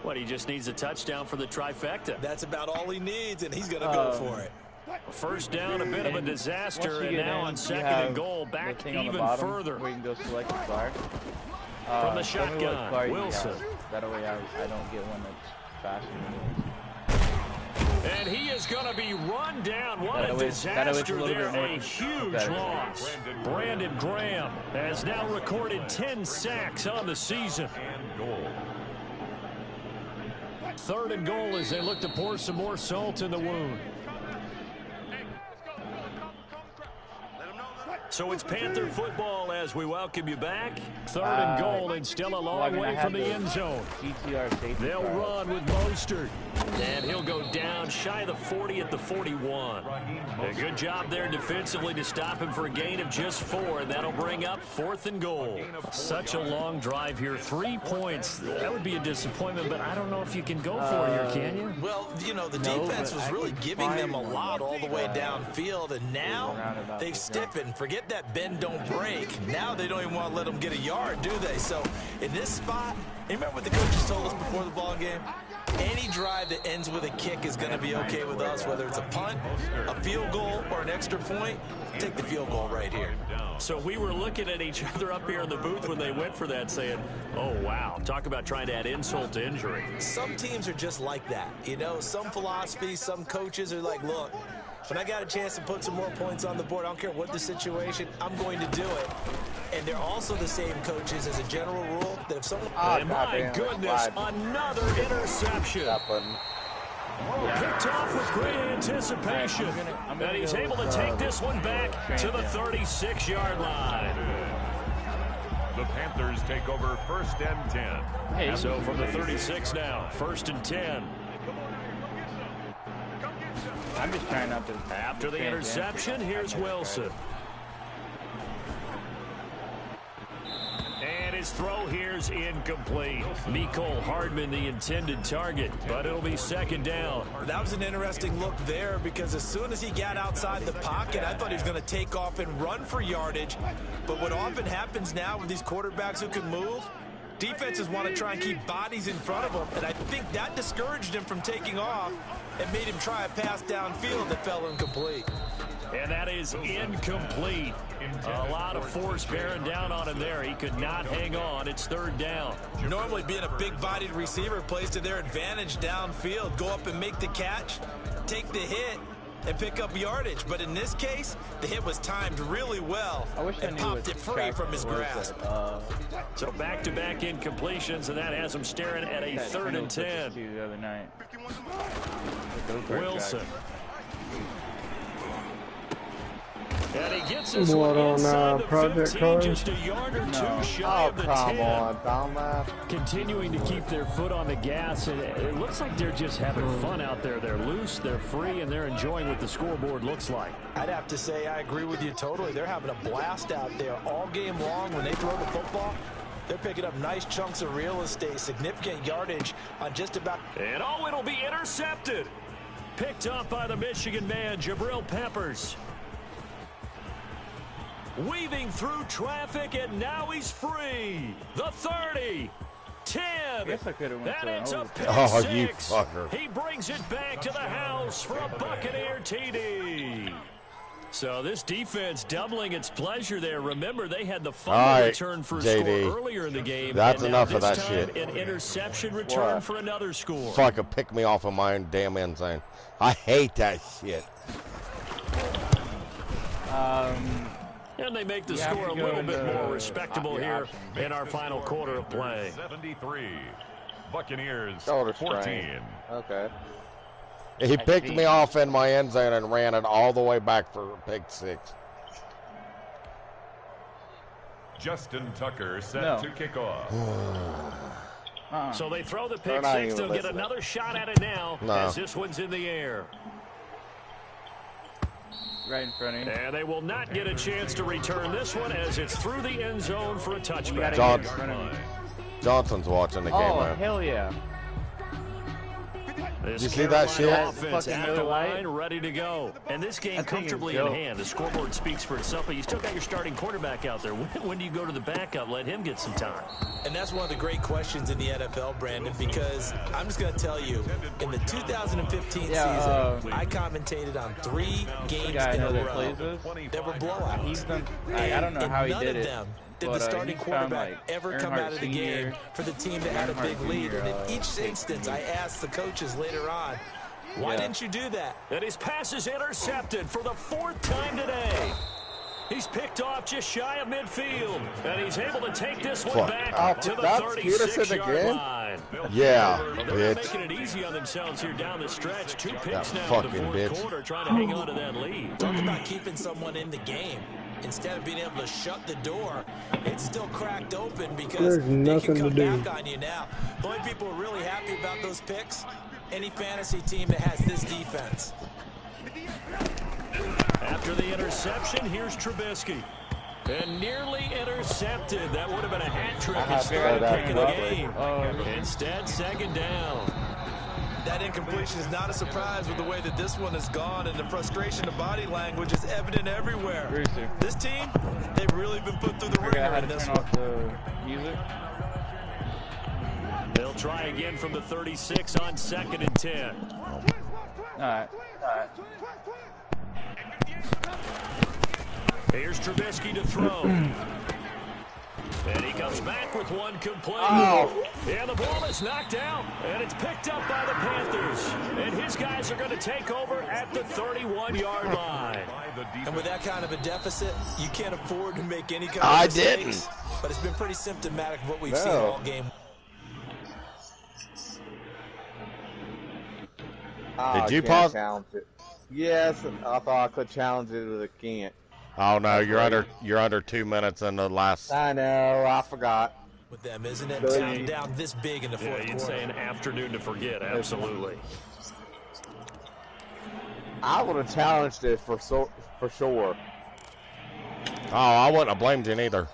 What, he just needs a touchdown for the trifecta. That's about all he needs, and he's going to go for it. First down, a bit of a disaster, and now on second and goal, back even further. Where you can go select the fire. From the shotgun, Wilson. That way I don't get one that's faster. And he is going to be run down. What a disaster there. A huge loss. Brandon Graham has now recorded 10 sacks on the season. Third and goal as they look to pour some more salt in the wound. So it's Panther football as we welcome you back. Third and goal and still a long way from the end zone. They'll run with Mostert. And he'll go down shy of the 40 at the 41. A good job there defensively to stop him for a gain of just 4. And that'll bring up fourth and goal. Such a long drive here. 3 points. That would be a disappointment, but I don't know if you can go for it here, can you? Well, you know, the defense was really giving them a lot all the way downfield. And now they've stiffened. Forget that bend don't break. Now they don't even want to let them get a yard, do they? So in this spot, you remember what the coaches told us before the ball game? Any drive that ends with a kick is going to be okay with us, whether it's a punt, a field goal, or an extra point. Take the field goal right here. So we were looking at each other up here in the booth when they went for that saying, oh, wow, talk about trying to add insult to injury. Some teams are just like that. You know, some philosophies, some coaches are like, look, when I got a chance to put some more points on the board, I don't care what the situation, I'm going to do it. And they're also the same coaches as a general rule that if someone... my goodness, another interception. Picked off with great anticipation. And he's able to take this one back to the 36-yard line. The Panthers take over first and 10. So from the 36 now, first and 10. I'm just trying not to... After the interception, here's Wilson. And his throw here's incomplete. Mecole Hardman, the intended target, but it'll be second down. That was an interesting look there because as soon as he got outside the pocket, I thought he was going to take off and run for yardage. But what often happens now with these quarterbacks who can move, defenses want to try and keep bodies in front of them, and I think that discouraged him from taking off and made him try a pass downfield that fell incomplete. And that is incomplete. A lot of force bearing down on him there. He could not hang on. It's third down. Normally being a big-bodied receiver plays to their advantage downfield. Go up and make the catch, take the hit, and pick up yardage. But in this case, the hit was timed really well and popped it free from his grasp. So back-to-back incompletions, and that has him staring at a third and 10. The other night. Wilson. And he gets this one inside the 15, just a yard or two shy of the 10. Come on, dumbass. Continuing to keep their foot on the gas, and it looks like they're just having fun out there. They're loose, they're free, and they're enjoying what the scoreboard looks like. I'd have to say I agree with you totally. They're having a blast out there all game long. When they throw the football, they're picking up nice chunks of real estate, significant yardage on just about... And oh, it'll be intercepted. Picked up by the Michigan man, Jabril Peppers. Weaving through traffic, and now he's free. The 30, 10. That ends up pick six. You fucker. He brings it back to the house for a Buccaneer TD. So this defense doubling its pleasure there. Remember, they had the fumble return for a score earlier in the game. That's and enough now of that this shit. time, an interception return for another score. So I could pick me off of my own damn end zone. I hate that shit. And they make the score a little bit more respectable here in our final quarter of play. 73. Buccaneers 14. Okay. He picked me off in my end zone and ran it all the way back for a pick six. Justin Tucker set to kick off. So they throw the pick six. They'll get another shot at it now as this one's in the air. Right in front of you. And they will not get a chance to return this one as it's through the end zone for a touchback. Johnson's watching the game, man. Oh, hell yeah. Did you see that shit? Offense at the line, ready to go. And this game comfortably in hand. The scoreboard speaks for itself, but you still got your starting quarterback out there. When do you go to the backup? Let him get some time. And that's one of the great questions in the NFL, Brandon, because I'm just going to tell you, in the 2015 season, I commentated on 3 games in a row that were blowouts. I don't know how he did it. Did the starting quarterback ever come out of the game for the team that had a big lead? And in each instance, I asked the coaches later on, why didn't you do that? And his pass is intercepted for the 4th time today. He's picked off just shy of midfield, and he's able to take this one back to the 36-yard line. Yeah, they're making it easy on themselves here down the stretch. 2 picks now in the 4th quarter, trying to hang on to that lead. Talk about keeping someone in the game. Instead of being able to shut the door, it's still cracked open because they can come back on you now. The only people who are really happy about those picks, any fantasy team that has this defense. After the interception, here's Trubisky. And nearly intercepted. That would have been a hat trick instead of picking the game. Instead, 2nd down. That incompletion is not a surprise with the way that this one has gone, and the frustration of body language is evident everywhere. This team, they've really been put through the ringer in this one. They'll try again from the 36 on 2nd and 10. All right. Here's Trubisky to throw. And he comes back with one complete. And the ball is knocked out. And it's picked up by the Panthers. And his guys are going to take over at the 31-yard line. And with that kind of a deficit, you can't afford to make any kind of mistakes. But it's been pretty symptomatic of what we've seen all game. Did you pause? Challenge it. Yes, I thought I could challenge it, but I can't. Oh no, you're under 2 minutes in the last. I know, I forgot. With them, isn't it? Down this big in the 4th quarter. You'd say an afternoon to forget. Absolutely. I would have challenged it for sure. Oh, I wouldn't have blamed you neither.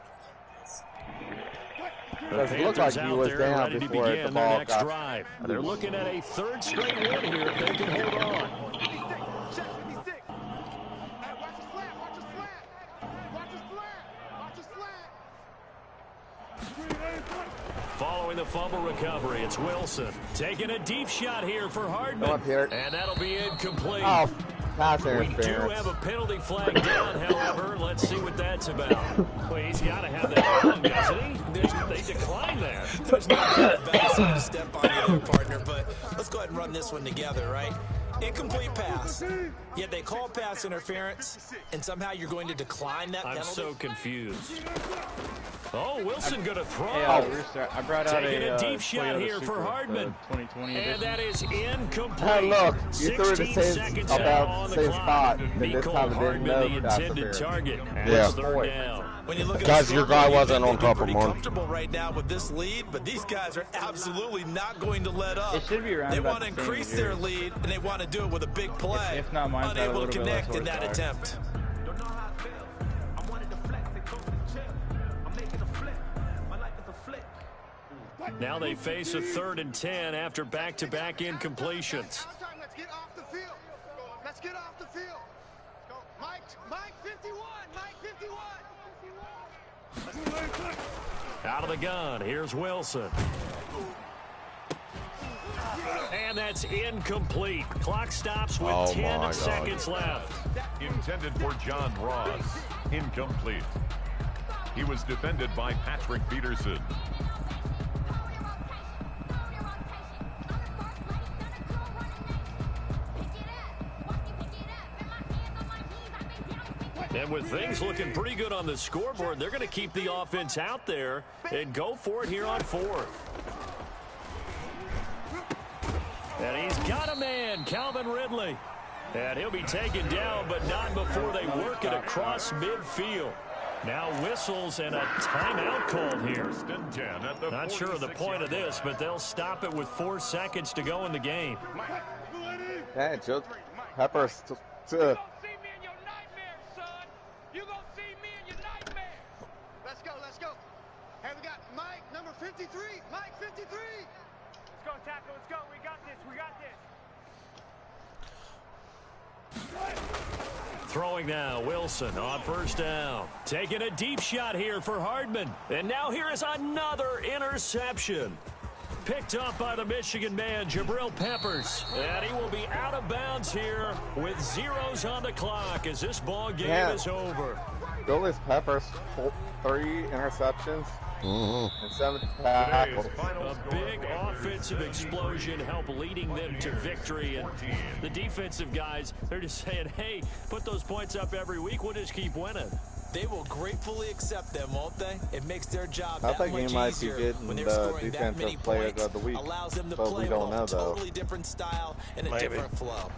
It looked like you was down before the ball next drive. They're looking at a 3rd straight win here if they can hold on. Following the fumble recovery, it's Wilson taking a deep shot here for Hardman, and that'll be incomplete. We do have a penalty flag down, however. Let's see what that's about. Well, he's got to have that wrong, doesn't he? They decline that. There's no bad to step on you there, partner, but let's go ahead and run this one together, right? Incomplete pass. Yet they call pass interference, and somehow you're going to decline that penalty? I'm so confused. Oh, Wilson going to throw. I brought out a deep shot here for Hardman. 2020 and that is incomplete. Hey, look, you threw the 16 same seconds about the same spot. Mecole Hardman, the intended target. Yeah. 3rd down. When you look at Guys, your guy wasn't on top of him. one. Comfortable right now with this lead, but these guys are absolutely not going to let up. It should be around they want to increase their lead, and they want to do it with a big play. If not mine, unable to connect in that attempt. Now they face a 3rd and 10 after back-to-back incompletions. Let's get off the field. Let's get off the field. Go. Mike 51. Mike 51. Out of the gun, here's Wilson. And that's incomplete. Clock stops with 10 seconds left. Intended for John Ross. Incomplete. He was defended by Patrick Peterson. And with things looking pretty good on the scoreboard, they're going to keep the offense out there and go for it here on 4th. And he's got a man, Calvin Ridley. And he'll be taken down, but not before they work it across midfield. Now whistles and a timeout called here. Not sure of the point of this, but they'll stop it with 4 seconds to go in the game. Yeah, just Peppers to You gonna see me in your nightmares, son. You gonna see me in your nightmares. Let's go, let's go. Hey, we got Mike, number 53. Mike, 53. Let's go, tackle. Let's go. We got this. We got this. Throwing now, Wilson on first down. Taking a deep shot here for Hardman. And now here is another interception. Picked up by the Michigan man, Jabril Peppers. And he will be out of bounds here with zeros on the clock as this ball game is over. Julius Peppers, 3 interceptions. And 7 tackles. A big offensive explosion helped leading them to victory. And the defensive guys, they're just saying, hey, put those points up every week. We'll just keep winning. They will gratefully accept them, won't they? It makes their job I that think much he might easier be getting when they're the scoring that many defensive players points. of the week, Allows them to but play we don't with know a though. totally different style and a different flow.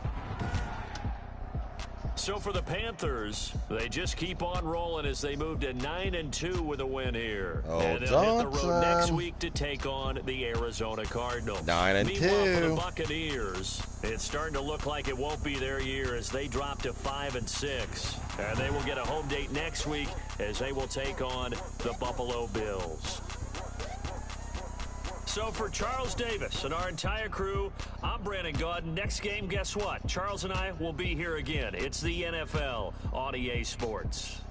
So for the Panthers, they just keep on rolling as they move to 9-2 with a win here. And they'll hit the road next week to take on the Arizona Cardinals. 9-2. Meanwhile, for the Buccaneers, it's starting to look like it won't be their year as they drop to 5-6. And they will get a home date next week as they will take on the Buffalo Bills. So for Charles Davis and our entire crew, I'm Brandon Gaudin. Next game, guess what? Charles and I will be here again. It's the NFL on EA Sports.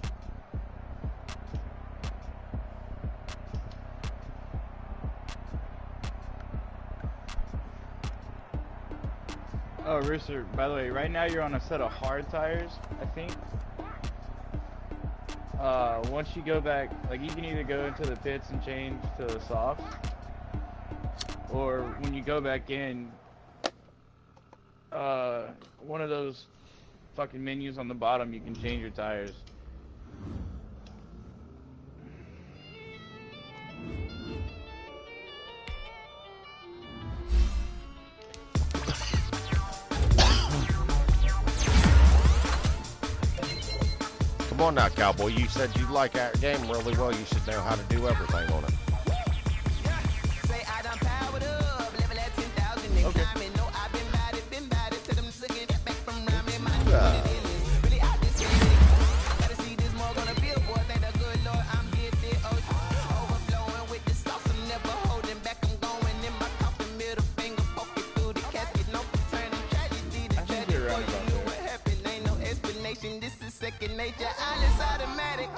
Oh, Rooster, by the way, right now you're on a set of hard tires, I think. Once you go back, like you can either go into the pits and change to the softs, or when you go back in, one of those fucking menus on the bottom, you can change your tires. Come on now, Cowboy. You said you like our game really well. You should know how to do everything on it. Okay. Second nature, all is automatic.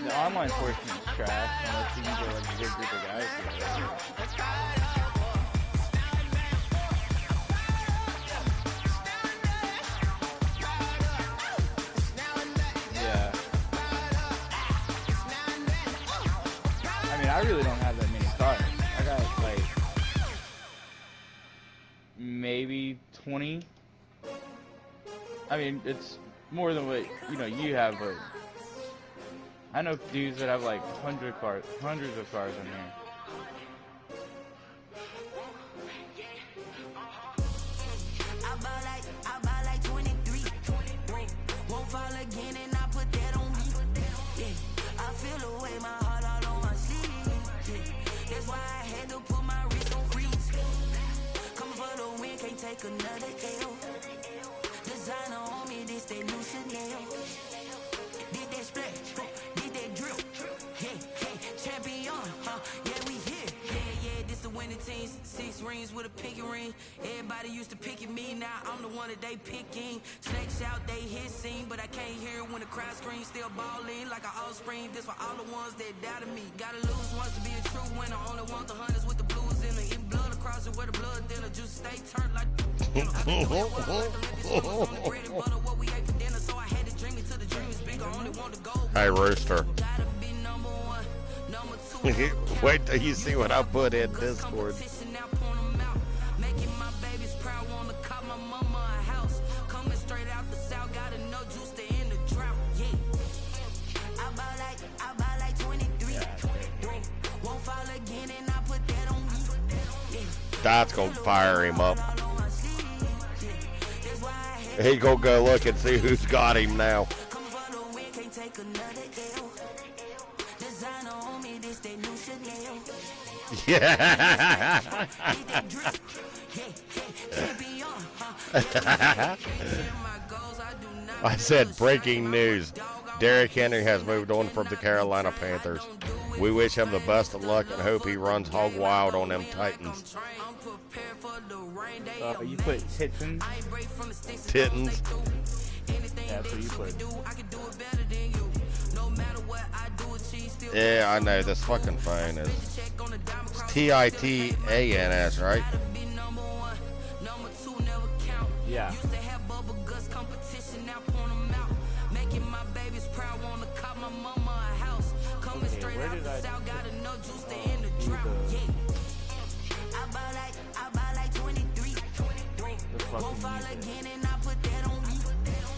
The online portion is trash unless you can get like a good group of guys together. Yeah. I really don't have that many cars. I got like maybe 20. I mean, it's more than what you have, but I know dudes that have like hundreds of cars in here. I buy like 23. Won't fall again, and I put that on me. Yeah, I feel the way, my heart all on my sleeve. Yeah, that's why I had to put my wrist on freeze. Coming for the win, can't take another L. Designer on me, this that new Chanel. Did that splash, did that drill. Yeah, champion, yeah, we here. Yeah, this the winning team. 6 rings with a pinky ring. Everybody used to pick at me, now I'm the one that they picking. Snakes out, they hit scene, but I can't hear it when the crowd screams. Still balling like an offspring. This for all the ones that doubted me. Gotta lose once to be a true winner. Only want the hunters with the blues in it. In blood across it where the blood thinner. Juice stay turned like. Hey, Rooster. Wait till you see what I put in Discord. That's gonna fire him up. He gonna go look and see who's got him now. Yeah. I said breaking news. Derrick Henry has moved on from the Carolina Panthers. We wish him the best of luck and hope he runs hog wild on them Titans. You put Titans? Titans. Yeah, that's what you put. Yeah, I know. This fucking phone is Titans, right? Yeah. Okay, where did I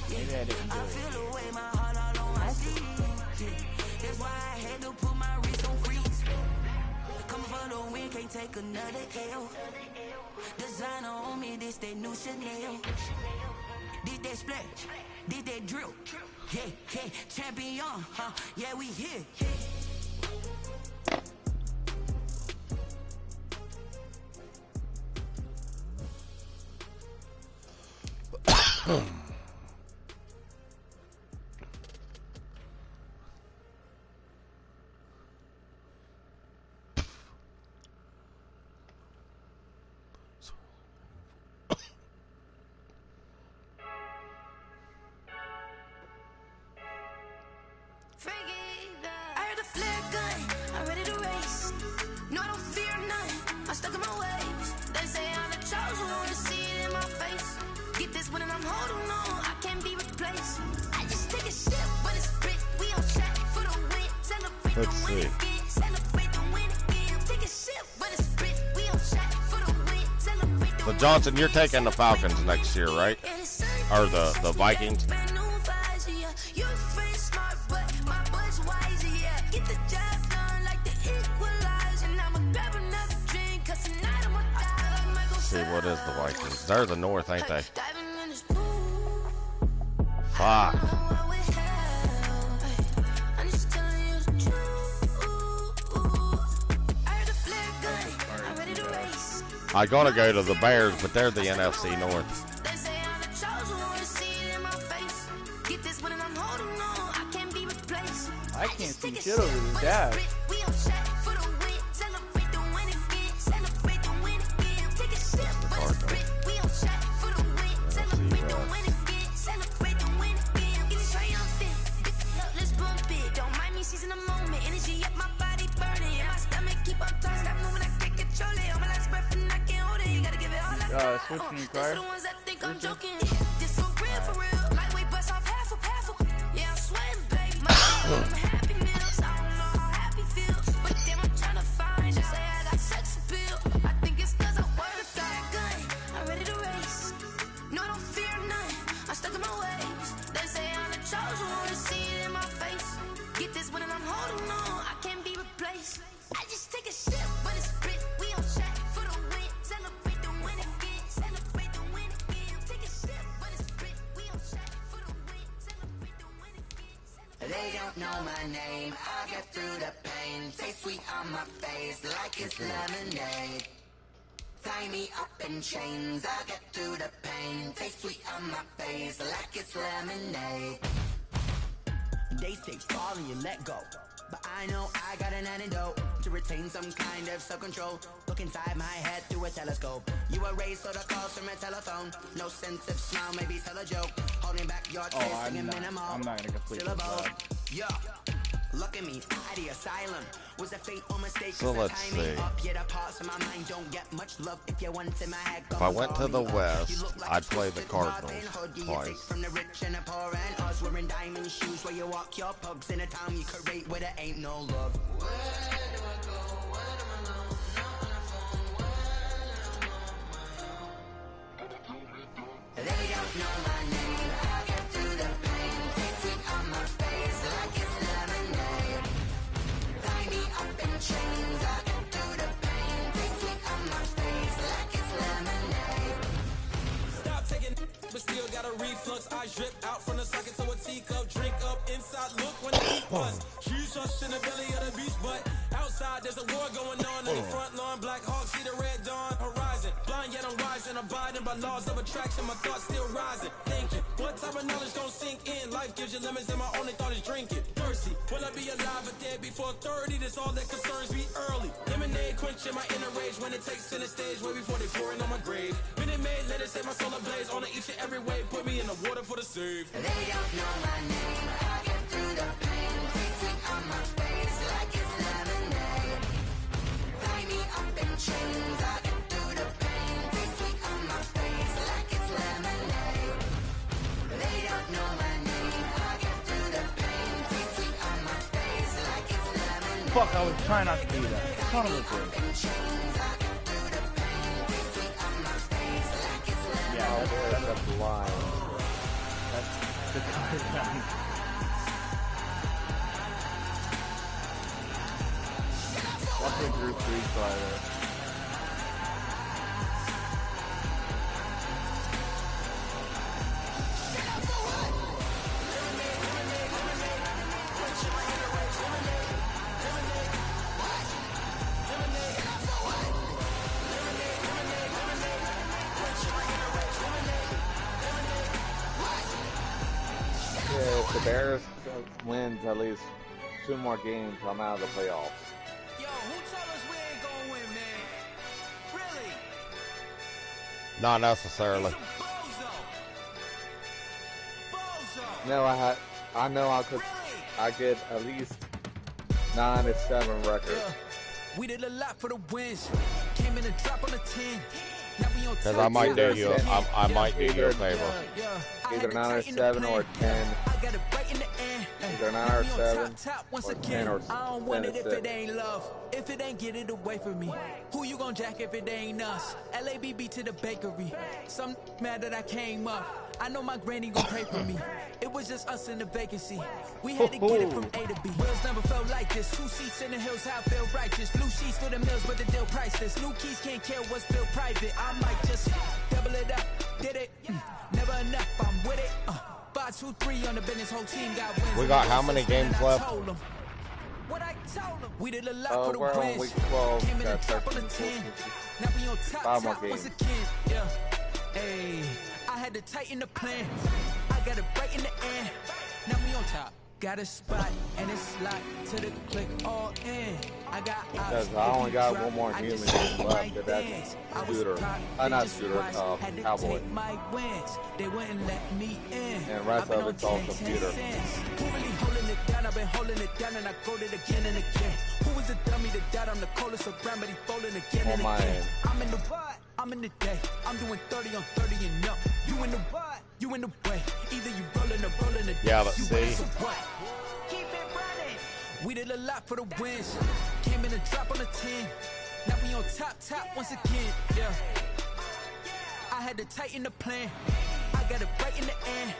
Maybe I didn't do it. That's why I had to put my wrist on freeze. Coming for the win, can't take another L. Designer on me, this that new Chanel. Did that splash, did that drill. Yeah, champion, yeah, we here. Let's see. So Johnson, you're taking the Falcons next year, right? Or the Vikings? Let's see, what is the Vikings? They're the North, ain't they? Fuck. I'm gonna go to the Bears, but they're the NFC North. I can't see shit over this dash. Switching your car. don't know my name, I get through the pain. Taste sweet on my face like it's lemonade. Tie me up in chains, I get through the pain. Taste sweet on my face like it's lemonade. They say fall and you let go, but I know I got an antidote to retain some kind of self-control. Look inside my head through a telescope. You erase all the calls from a telephone. No sense of smile, maybe tell a joke. Holding back your tears, singing minimal. I'm not gonna complete this lab. Yeah. Look at me, out of the asylum. Was a fate or mistake? So let's see. If I went to the West, I'd play the Cardinals twice. From the rich and the poor and us wearing diamond shoes where you walk your pugs in a town you create where there ain't no love. Where do I go? Where am I alone? They don't know my name. I get through the pain. Taste sweet on my face like it's lemonade. Tie me up in chains. I get through the pain. Taste sweet on my face like it's lemonade. Stop taking, but still got a reflux. I drip out from the socket to a teacup. Drink up inside. Look when the heat buzz. She's just in the belly of the beast, but outside there's a war going on in the front lawn. Black Hawk see the red dawn horizon. Blind yet I'm rising, abiding by laws of attraction. My thoughts still rising. Thinking, what type of knowledge gon' sink in? Life gives you lemons and my only thought is drinking. Thirsty, will I be alive or dead before 30? That's all that concerns me early. Lemonade quenching my inner rage when it takes center stage way before they pouring on my grave. Minute Maid, let it set my soul ablaze on each and every way. Put me in the water for the save. They don't know my name. I get through the pain. Taste sweet on my face like it's lemonade. Tie me up in chains. I get through the pain. Taste sweet on my face like it's lemonade. They don't know my name. I get through the pain. Taste sweet on my face like it's lemonade. Fuck, I was trying not to do that. Son of a bitch. Yeah, that's a line. That's the card. Watch the Group 3 slider. If the Bears wins at least 2 more games, I'm out of the playoffs. Yo, who told us we ain't gonna win, man? Really? Not necessarily. No, I know I get at least 9-7 record. Yeah. We did a lot for the wins. Came in a drop on the 10. Because I might do you, I might do you a favor. Either 9-7 or 10. Either 9-7 or 10 or 10. I don't want it if it ain't love. If it ain't get it away from me. Who you gon' jack if it ain't us? LABB to the bakery. Some mad that I came up. I know my granny gon' pray for me. It was just us in the vacancy. We had to get it from A to B. Wheels never felt like this. 2 seats in the hills, how I feel righteous. Blue sheets for the mills, but the deal priceless. New keys can't care what's still private. I might just double it up. Did it? Never enough. I'm with it. 5-2-3 on the business. Whole team got wins. We got how many games left? What I told them. We did a lot for the we're on wins. week 12. Came in the top of the 10. Now we on top 5 more once games. again. Yeah. Hey, I had to tighten the plan. I got it right in the end. Now we on top. Got a spot and it's locked to the click all in. I got Because I only got one more human game left, but that's Scooter. Not Scooter, Cowboy. My wins, they wouldn't let me in. And rest of it's all computer. Who really holding it down? I've been holding it down and I quote it again and again. Who was the dummy that died on the coldest around, but he folding again and again. I'm in the what? I'm in the day. I'm doing 30 on 30 and up. You in the what? You in the way. Either you rolling or rolling the Yeah, but you see. Keep it running. We did a lot for the wins. Came in a drop on the 10. Now we on top once again. Yeah. I had to tighten the plan. I got it right in the end.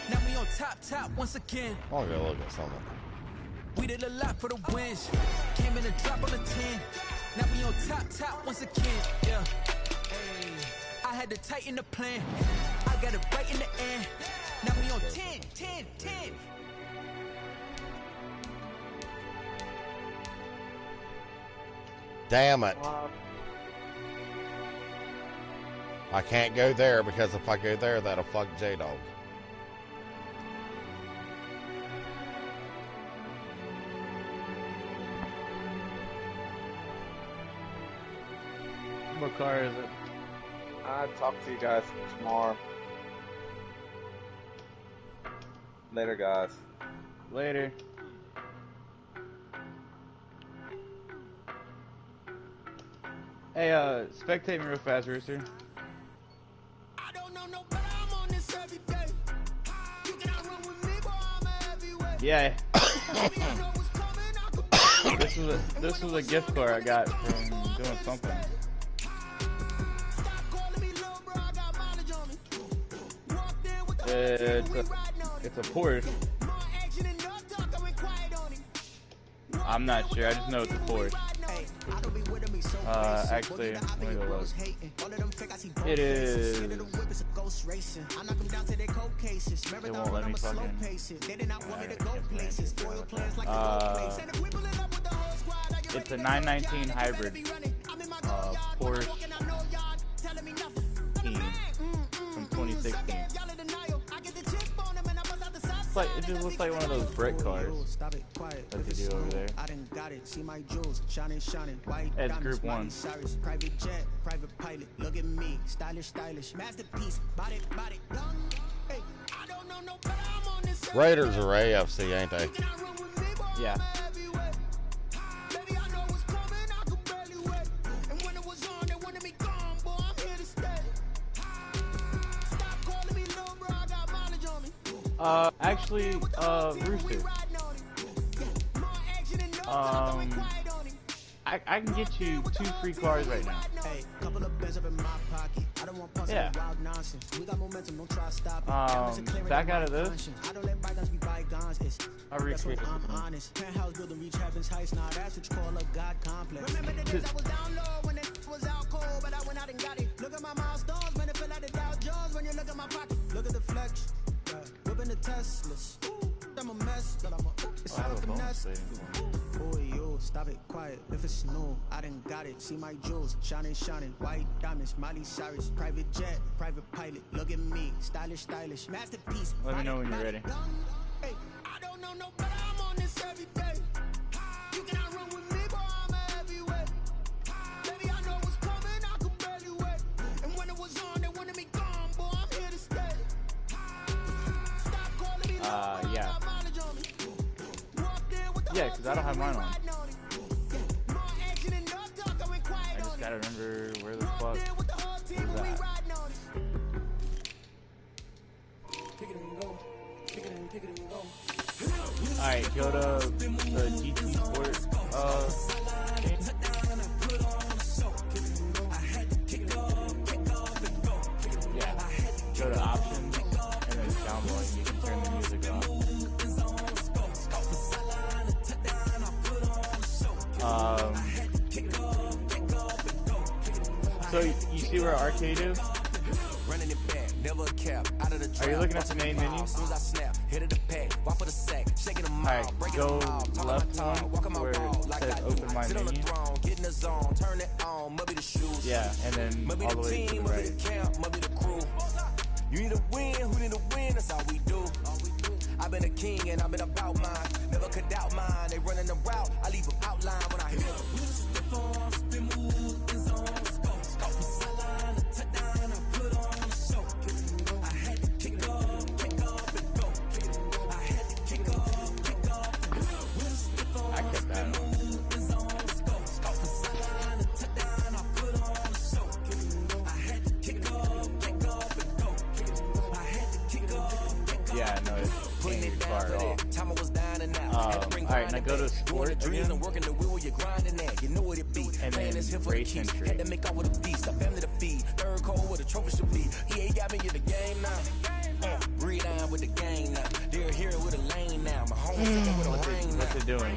Now we on top once again. I'll go look at something. We did a lot for the wins. Came in a drop on the 10. Now we on top once again. Yeah. Hey, I had to tighten the plan. I got it right in the end. Now we on 10. Damn it. I can't go there because if I go there, that'll fuck J-Dog. What car is it? I'll talk to you guys tomorrow. Later, guys. Later. Hey, spectate me real fast, Rooster. I don't know no better, I'm on this every day. You cannot run with me, boy, I'm a heavyweight. Yeah. This was a gift card I got from doing something. It's a Porsche. I'm not sure. I just know it's a Porsche. Actually, let me go look. It is. It won't let me fucking. It's a 919 hybrid. Porsche team from 2016. It just looks like one of those brick cars that they do over there. It's Group 1. Raiders are AFC, ain't they? Yeah. Actually, Rooster. I can get you 2 free cars right now. Yeah. Back out of this. I'll recreate it. Look at my milestones, man, it feel like the Dow Jones when you look at my pocket. Look at the flex. Whipping the Teslas. I'm a mess, but it's all a finesse. Boy, yo, stop it quiet. If it's new, I done got it. See my jewels, shining, white diamonds, Miley Cyrus, private jet, private pilot. Look at me, stylish, masterpiece. Let me know when you're ready. Hey, I don't know no better, I'm on this every day. You cannot run with me, boy, I'm a heavyweight. Baby, I know what's coming, I could barely wait. And when it was on, they wanted me gone, boy, I'm here to stay. Yeah. Yeah, because I don't have mine on. I just gotta remember where the fuck is that. Alright, go to the GT Sport game. Yeah, go to options and then download. You can turn the music off. So you see where arcade is? Are you looking at the main menu? Alright, go left one where it says open my menu. Yeah, and then all the way to the right. You need a win, who need a win, that's all we do. I've been a king and I've been about mine. Never could doubt mine. They running the route, I leave them outline when I hit them. I kept that on. Yeah, no, it ain't your car at all. Alright, now go to sport again. And then race entry. What's it doing?